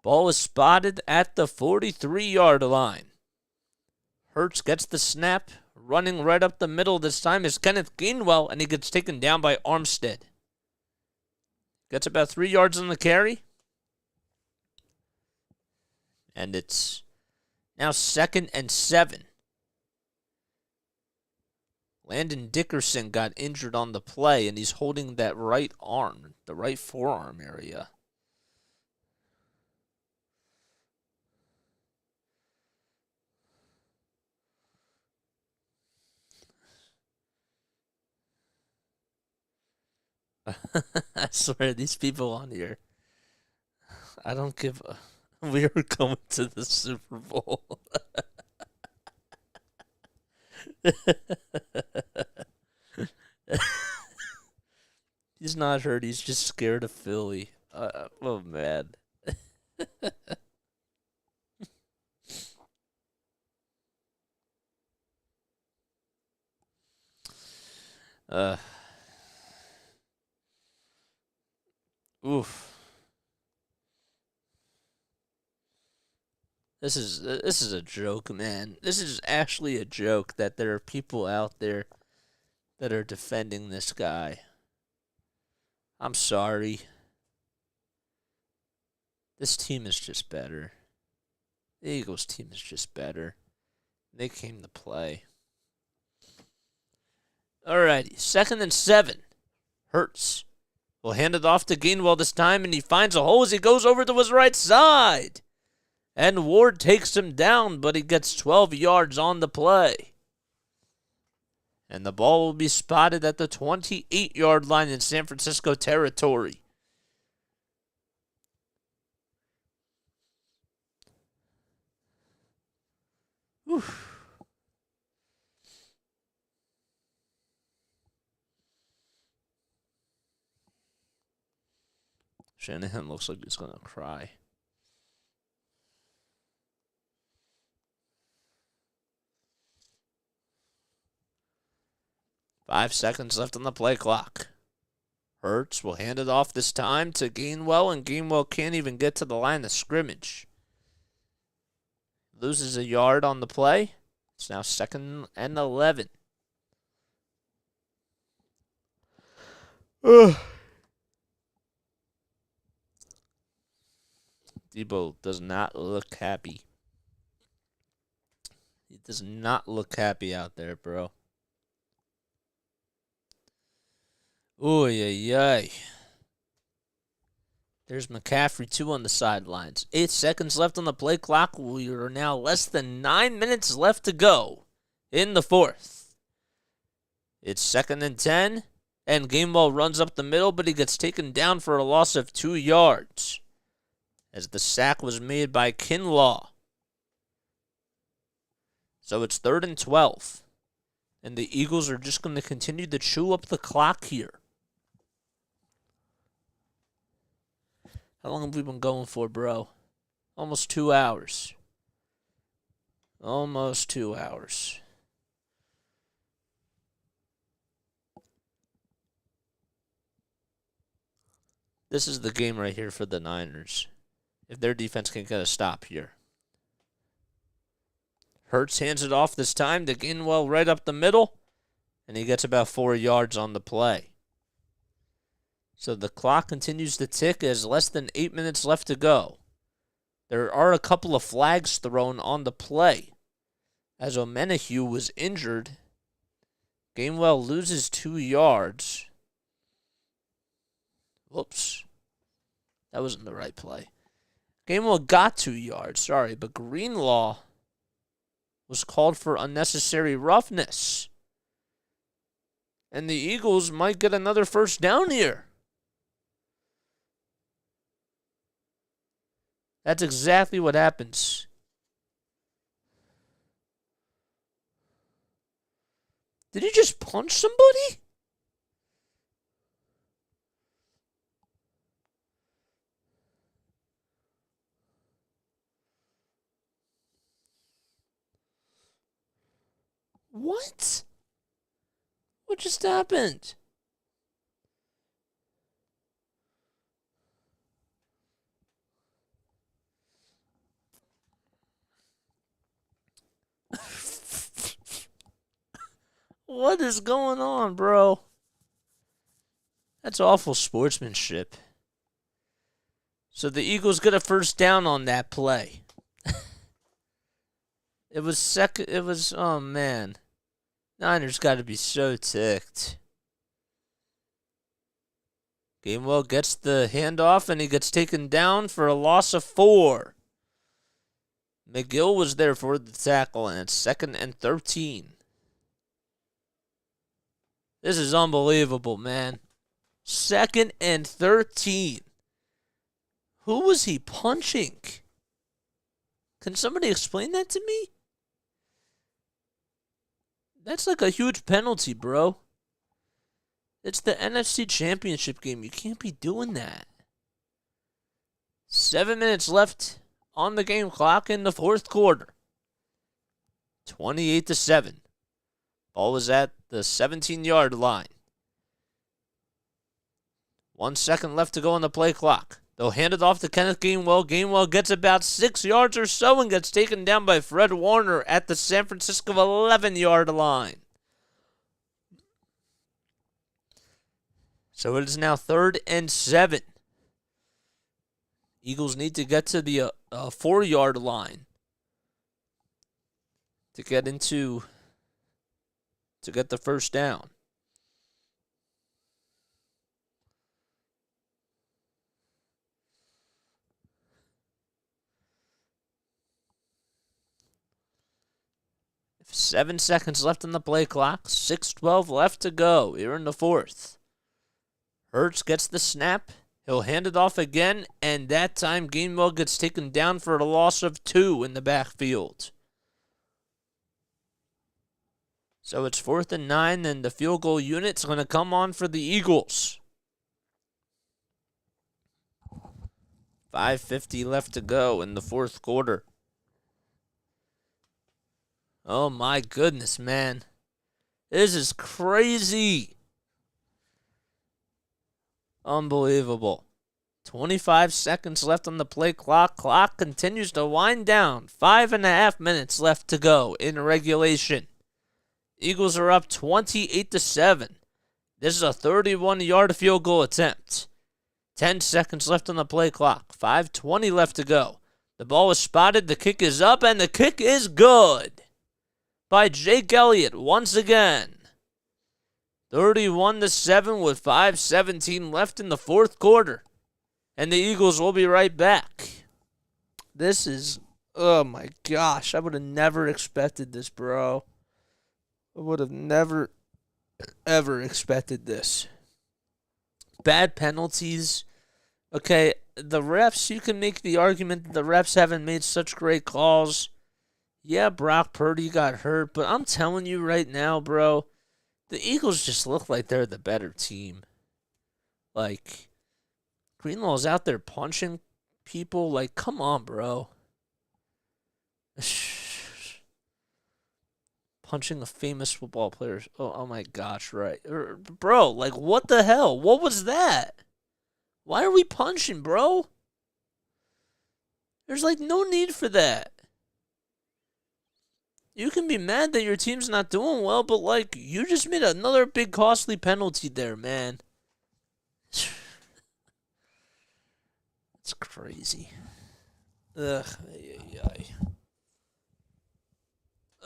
Ball is spotted at the 43-yard line. Hurts gets the snap. Running right up the middle this time is Kenneth Gainwell, and he gets taken down by Armstead. Gets about 3 yards on the carry. And it's now 2nd and 7. Landon Dickerson got injured on the play, and he's holding that right arm, the right forearm area. I swear, these people on here, I don't give a... We are going to the Super Bowl. He's not hurt. He's just scared of Philly. Oh, man. Oof. This is a joke, man. This is actually a joke that there are people out there that are defending this guy. I'm sorry. This team is just better. The Eagles team is just better. They came to play. Alrighty, 2nd and 7. Hurts will hand it off to Gainwell this time, and he finds a hole as he goes over to his right side. And Ward takes him down, but he gets 12 yards on the play. And the ball will be spotted at the 28-yard line in San Francisco territory. Whew. Shanahan looks like he's going to cry. Five seconds left on the play clock. Hurts will hand it off this time to Gainwell, and Gainwell can't even get to the line of scrimmage. Loses a yard on the play. It's now 2nd and 11. Debo does not look happy. He does not look happy out there, bro. Ooh, yeah. There's McCaffrey, 2 on the sidelines. 8 seconds left on the play clock. We are now less than 9 minutes left to go in the 4th. It's 2nd and 10, and Gainwell runs up the middle, but he gets taken down for a loss of 2 yards as the sack was made by Kinlaw. So it's 3rd and 12, and the Eagles are just going to continue to chew up the clock here. How long have we been going for, bro? Almost 2 hours. Almost 2 hours. This is the game right here for the Niners. If their defense can get a stop here. Hurts hands it off this time to Gainwell right up the middle. and he gets about 4 yards on the play. So the clock continues to tick as less than 8 minutes left to go. There are a couple of flags thrown on the play, as O'Menahue was injured. Gainwell loses 2 yards. Whoops. That wasn't the right play. Gainwell got 2 yards, but Greenlaw was called for unnecessary roughness. And the Eagles might get another first down here. That's exactly what happens. Did he just punch somebody? What? What just happened? What is going on, bro? That's awful sportsmanship. So the Eagles get a first down on that play. Oh man. Niners got to be so ticked. Gainwell gets the handoff and he gets taken down for a loss of 4. McGill was there for the tackle, and it's 2nd and 13. This is unbelievable, man. 2nd and 13. Who was he punching? Can somebody explain that to me? That's like a huge penalty, bro. It's the NFC Championship game. You can't be doing that. 7 minutes left on the game clock in the 4th quarter. 28-7. Ball was at the 17-yard line. 1 second left to go on the play clock. They'll hand it off to Kenneth Gainwell. Gainwell gets about 6 yards or so and gets taken down by Fred Warner at the San Francisco 11-yard line. So it is now 3rd and 7. Eagles need to get to the 4-yard line to get the first down. If 7 seconds left on the play clock, 6:12 left to go here in the 4th. Hurts gets the snap. He'll hand it off again, and that time Gainwell gets taken down for a loss of 2 in the backfield. So it's 4th and 9, and the field goal unit's going to come on for the Eagles. 5:50 left to go in the 4th quarter. Oh my goodness, man. This is crazy. Unbelievable. 25 seconds left on the play clock. Clock continues to wind down. 5.5 minutes left to go in regulation. Eagles are up 28-7. This is a 31-yard field goal attempt. 10 seconds left on the play clock. 5:20 left to go. The ball is spotted. The kick is up, and the kick is good by Jake Elliott once again. 31-7 with 5:17 left in the 4th quarter. And the Eagles will be right back. This is, oh my gosh, I would have never expected this, bro. I would have never, ever expected this. Bad penalties. Okay, the refs, you can make the argument that the refs haven't made such great calls. Yeah, Brock Purdy got hurt, but I'm telling you right now, bro, the Eagles just look like they're the better team. Like, Greenlaw's out there punching people. Like, come on, bro. Punching a famous football player. Oh my gosh, right. Bro, like, what the hell? What was that? Why are we punching, bro? There's, like, no need for that. You can be mad that your team's not doing well, but, like, you just made another big costly penalty there, man. It's crazy. Ugh.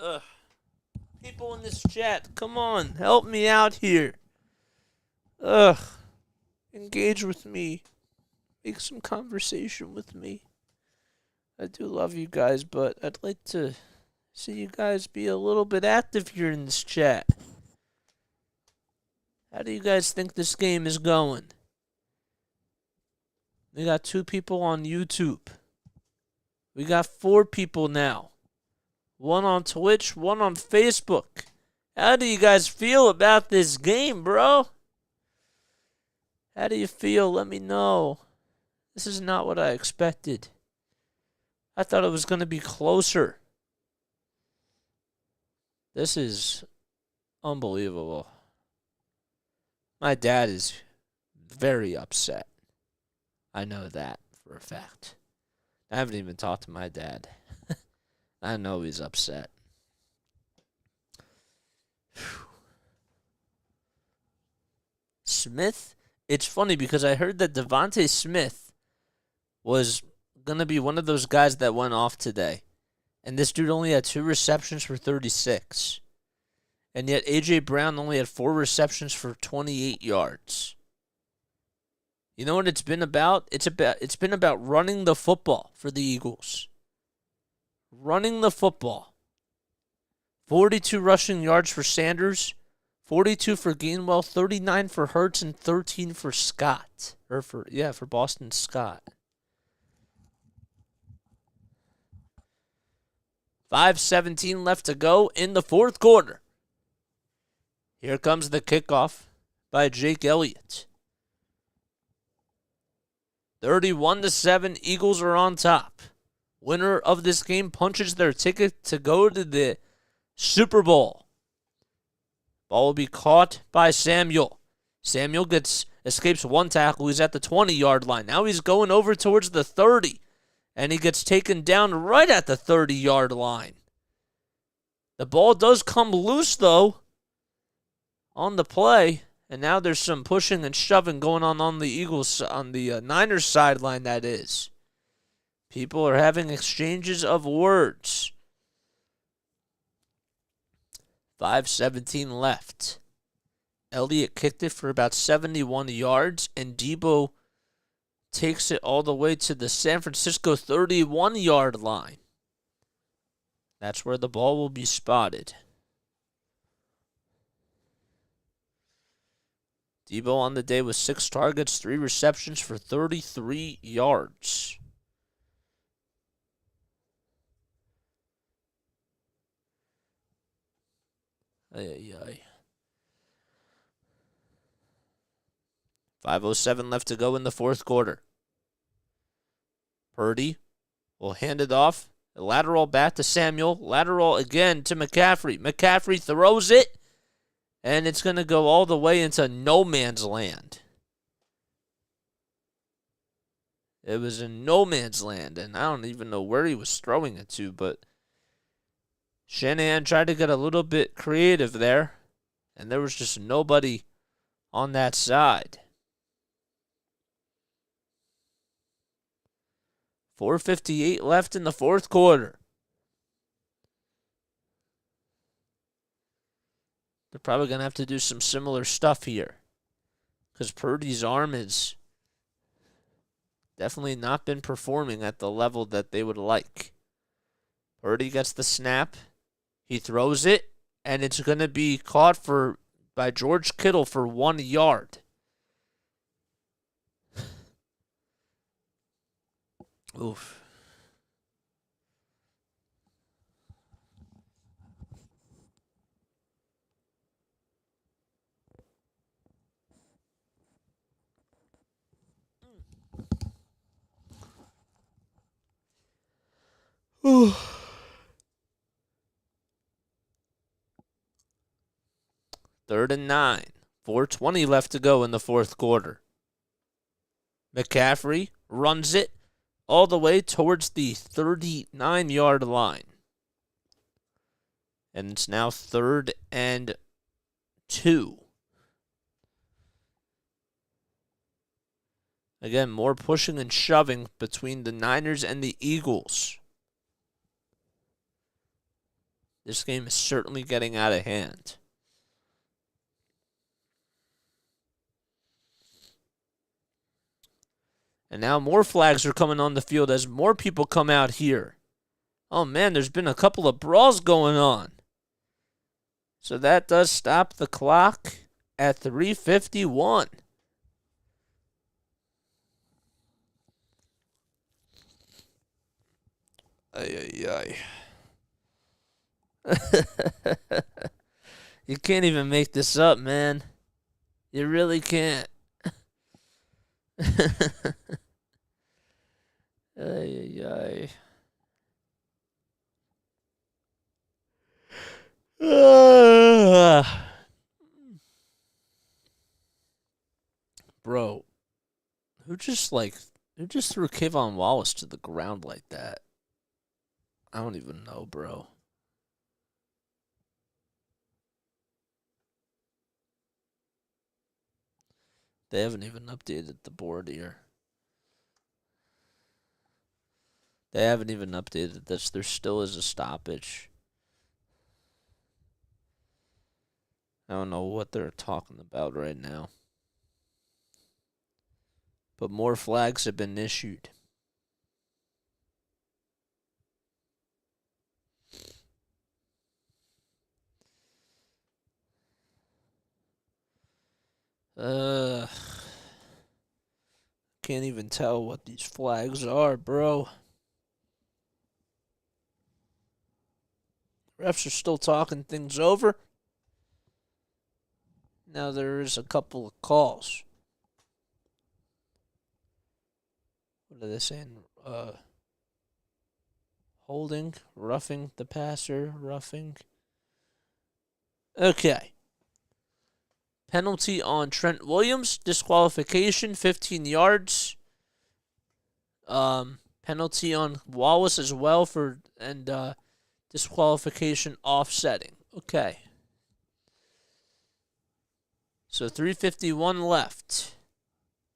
Ugh. People in this chat, come on, help me out here. Ugh. Engage with me. Make some conversation with me. I do love you guys, but I'd like to see you guys be a little bit active here in this chat. How do you guys think this game is going? We got 2 people on YouTube. We got 4 people now. 1 on Twitch, 1 on Facebook. How do you guys feel about this game, bro? How do you feel? Let me know. This is not what I expected. I thought it was going to be closer. This is unbelievable. My dad is very upset. I know that for a fact. I haven't even talked to my dad. I know he's upset. Smith? It's funny because I heard that Devontae Smith was going to be one of those guys that went off today. And this dude only had 2 receptions for 36. And yet A.J. Brown only had 4 receptions for 28 yards. You know what it's been about? It's been about running the football for the Eagles. Running the football. 42 rushing yards for Sanders, 42 for Gainwell, 39 for Hurts, and 13 for Scott. For Boston Scott. 5:17 left to go in the 4th quarter. Here comes the kickoff by Jake Elliott. 31-7, Eagles are on top. Winner of this game punches their ticket to go to the Super Bowl. Ball will be caught by Samuel. Samuel escapes 1 tackle. He's at the 20-yard line. Now he's going over towards the 30. And he gets taken down right at the 30-yard line. The ball does come loose, though, on the play. And now there's some pushing and shoving going on the Eagles, on the Niners sideline, that is. People are having exchanges of words. 5:17 left. Elliott kicked it for about 71 yards, and Debo takes it all the way to the San Francisco 31-yard line. That's where the ball will be spotted. Debo on the day with 6 targets, 3 receptions for 33 yards. Ay. 5:07 left to go in the 4th quarter. Purdy will hand it off. A lateral back to Samuel. Lateral again to McCaffrey. McCaffrey throws it. And it's going to go all the way into no man's land. It was in no man's land. And I don't even know where he was throwing it to. But Shanahan tried to get a little bit creative there. And there was just nobody on that side. 4:58 left in the 4th quarter. They're probably going to have to do some similar stuff here. Because Purdy's arm has definitely not been performing at the level that they would like. Purdy gets the snap. He throws it. And it's going to be caught by George Kittle for 1 yard. Oof. Third and 9. 4:20 left to go in the 4th quarter. McCaffrey runs it all the way towards the 39-yard line. And it's now 3rd and 2. Again, more pushing and shoving between the Niners and the Eagles. This game is certainly getting out of hand. And now more flags are coming on the field as more people come out here. Oh man, there's been a couple of brawls going on. So that does stop the clock at 3:51. Ay. You can't even make this up, man. You really can't. Ay. Bro, who just threw Kayvon Wallace to the ground like that? I don't even know, bro. They haven't even updated the board here. They haven't even updated this. There still is a stoppage. I don't know what they're talking about right now. But more flags have been issued. Can't even tell what these flags are, bro. Refs are still talking things over. Now there is a couple of calls. What are they saying? Holding, roughing the passer, roughing. Okay. Penalty on Trent Williams, disqualification, 15 yards. Penalty on Wallace as well for disqualification offsetting. Okay. So 3:51 left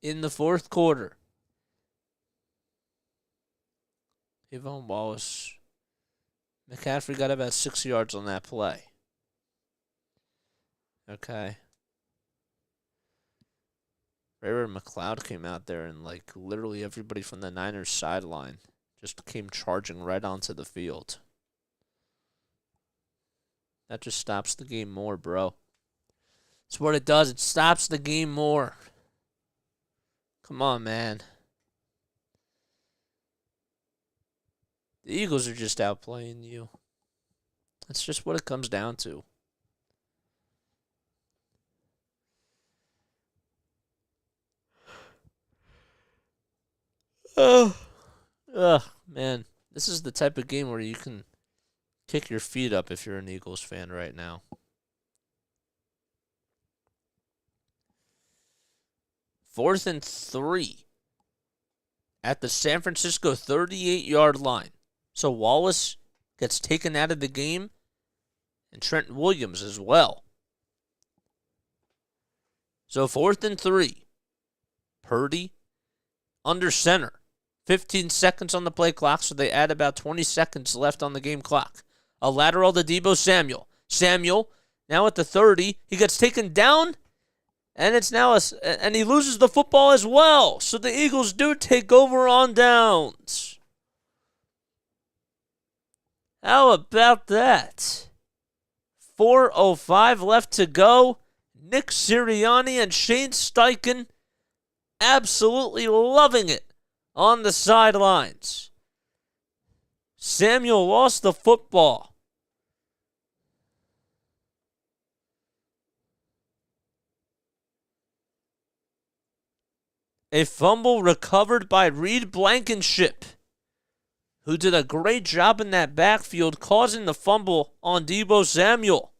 in the fourth quarter. Kayvon Wallace. McCaffrey got about 6 yards on that play. Okay. Ray McLeod came out there and literally everybody from the Niners sideline just came charging right onto the field. That just stops the game more, bro. That's what it does. It stops the game more. Come on, man. The Eagles are just outplaying you. That's just what it comes down to. Man. This is the type of game where you can kick your feet up if you're an Eagles fan right now. 4th and 3 at the San Francisco 38-yard line. So Wallace gets taken out of the game, and Trent Williams as well. So 4th and 3. Purdy under center. 15 seconds on the play clock, so they add about 20 seconds left on the game clock. A lateral to Deebo Samuel. Samuel, now at the 30, he gets taken down, and it's now and he loses the football as well. So the Eagles do take over on downs. How about that? 4:05 left to go. Nick Sirianni and Shane Steichen absolutely loving it on the sidelines. Samuel lost the football. A fumble recovered by Reed Blankenship, who did a great job in that backfield, causing the fumble on Deebo Samuel.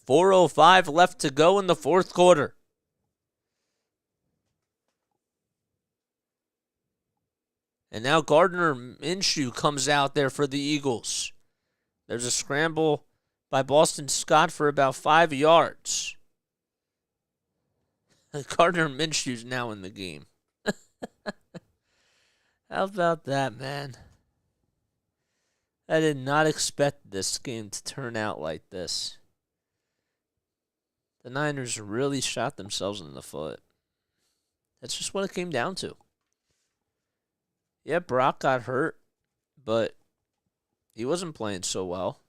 4:05 left to go in the fourth quarter. And now Gardner Minshew comes out there for the Eagles. There's a scramble by Boston Scott for about 5 yards. Gardner Minshew's now in the game. How about that, man? I did not expect this game to turn out like this. The Niners really shot themselves in the foot. That's just what it came down to. Yeah, Brock got hurt, but he wasn't playing so well.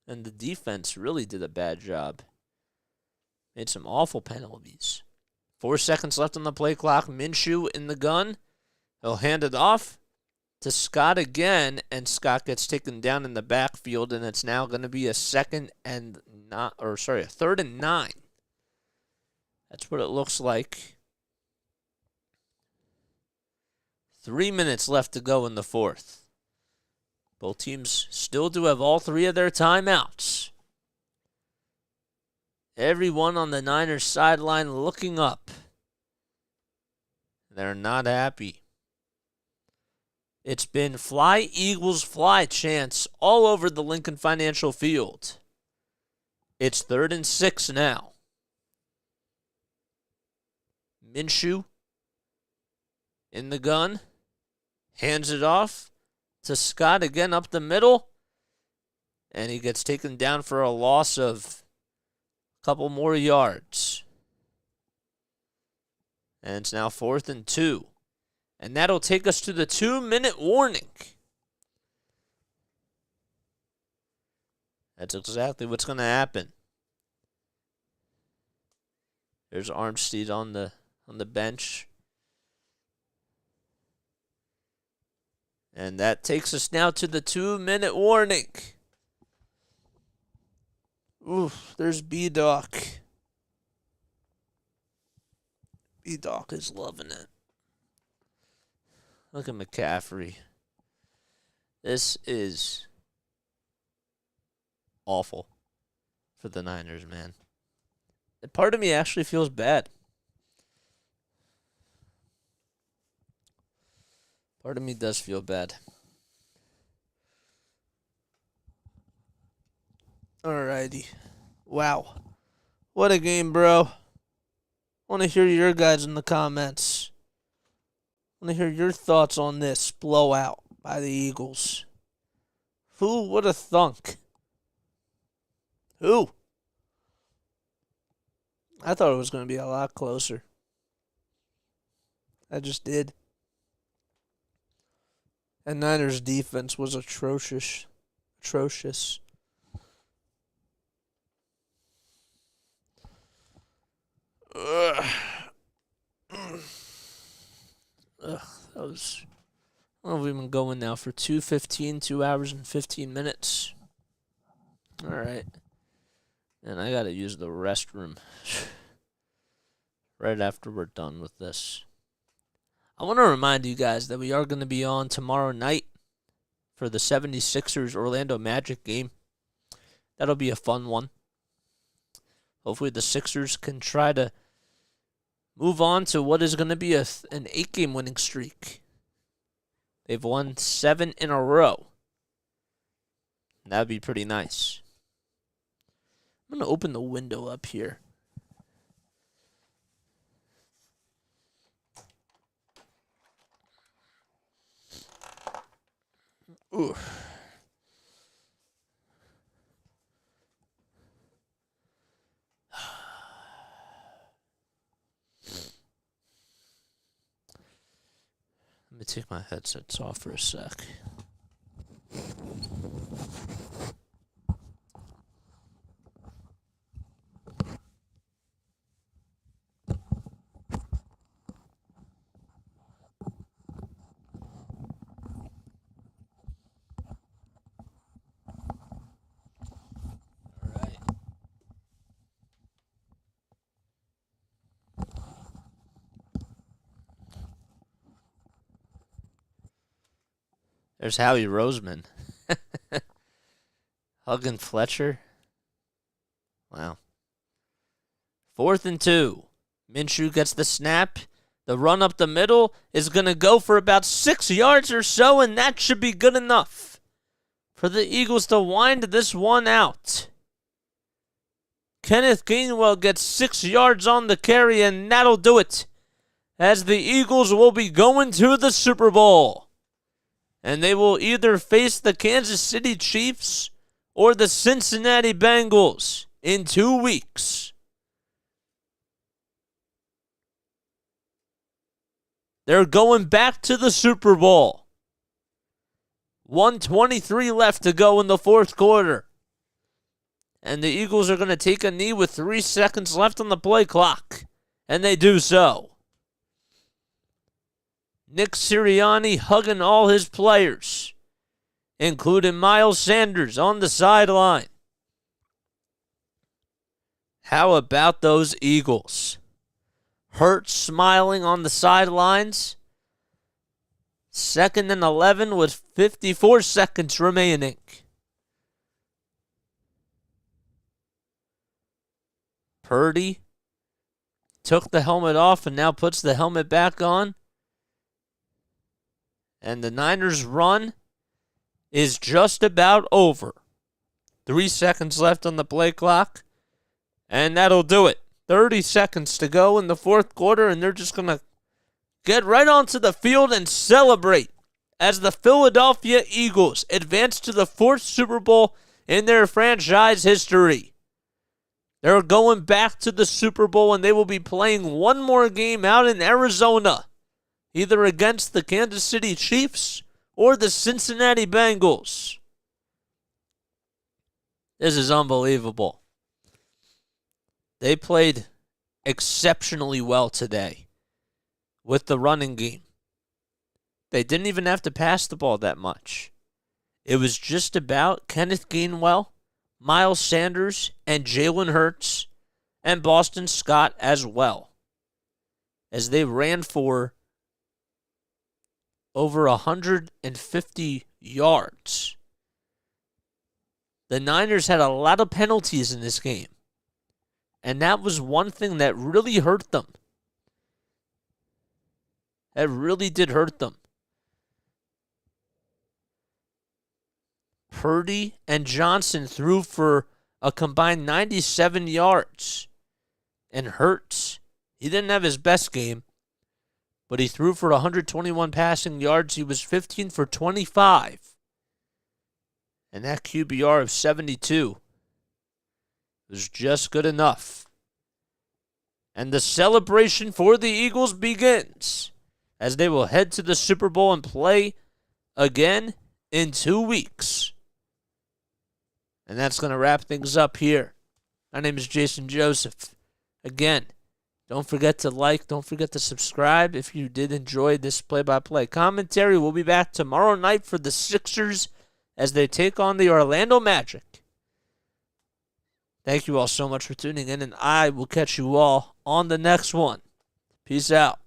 And the defense really did a bad job. Made some awful penalties. 4 seconds left on the play clock. Minshew in the gun. He'll hand it off to Scott again, and Scott gets taken down in the backfield, and it's now going to be a third and 9. That's what it looks like. 3 minutes left to go in the fourth. Both teams still do have all 3 of their timeouts. Everyone on the Niners sideline looking up. They're not happy. It's been fly, Eagles, fly chants all over the Lincoln Financial Field. It's 3rd and 6 now. Minshew in the gun. Hands it off to Scott again up the middle. And he gets taken down for a loss of a couple more yards. And it's now 4th and 2. And that'll take us to the 2-minute warning. That's exactly what's going to happen. There's Armstead on the bench. And that takes us now to the 2-minute warning. Oof, there's B-Doc. B-Doc is loving it. Look at McCaffrey. This is awful for the Niners, man. And part of me actually feels bad. Part of me does feel bad. Alrighty. Wow. What a game, bro. I want to hear your guys in the comments. I want to hear your thoughts on this blowout by the Eagles. Who would have thunk? Who? I thought it was going to be a lot closer. I just did. And Niners defense was atrocious. Atrocious. Ugh, that was... I don't know if we've been going now for 2:15, 2 hours and 15 minutes. All right. And I got to use the restroom right after we're done with this. I want to remind you guys that we are going to be on tomorrow night for the 76ers Orlando Magic game. That'll be a fun one. Hopefully the Sixers can try to move on to what is going to be an 8-game winning streak. They've won 7 in a row. That'd be pretty nice. I'm going to open the window up here. Ooh. Let me take my headsets off for a sec. There's Howie Roseman. Hugging Fletcher. Wow. 4th and 2. Minshew gets the snap. The run up the middle is going to go for about 6 yards or so, and that should be good enough for the Eagles to wind this one out. Kenneth Gainwell gets 6 yards on the carry, and that'll do it, as the Eagles will be going to the Super Bowl. And they will either face the Kansas City Chiefs or the Cincinnati Bengals in 2 weeks. They're going back to the Super Bowl. 1:23 left to go in the fourth quarter. And the Eagles are going to take a knee with 3 seconds left on the play clock. And they do so. Nick Sirianni hugging all his players, including Miles Sanders on the sideline. How about those Eagles? Hurts smiling on the sidelines. 2nd and 11 with 54 seconds remaining. Purdy took the helmet off and now puts the helmet back on. And the Niners' run is just about over. 3 seconds left on the play clock. And that'll do it. 30 seconds to go in the fourth quarter, and they're just going to get right onto the field and celebrate as the Philadelphia Eagles advance to the 4th Super Bowl in their franchise history. They're going back to the Super Bowl, and they will be playing one more game out in Arizona, either against the Kansas City Chiefs or the Cincinnati Bengals. This is unbelievable. They played exceptionally well today with the running game. They didn't even have to pass the ball that much. It was just about Kenneth Gainwell, Miles Sanders, and Jalen Hurts, and Boston Scott as well, as they ran for over 150 yards. The Niners had a lot of penalties in this game, and that was one thing that really hurt them. That really did hurt them. Purdy and Johnson threw for a combined 97 yards. And Hurts, he didn't have his best game, but he threw for 121 passing yards. He was 15 for 25. And that QBR of 72 was just good enough. And the celebration for the Eagles begins as they will head to the Super Bowl and play again in 2 weeks. And that's going to wrap things up here. My name is Jason Joseph. Again, don't forget to like, don't forget to subscribe if you did enjoy this play-by-play commentary. We'll be back tomorrow night for the Sixers as they take on the Orlando Magic. Thank you all so much for tuning in, and I will catch you all on the next one. Peace out.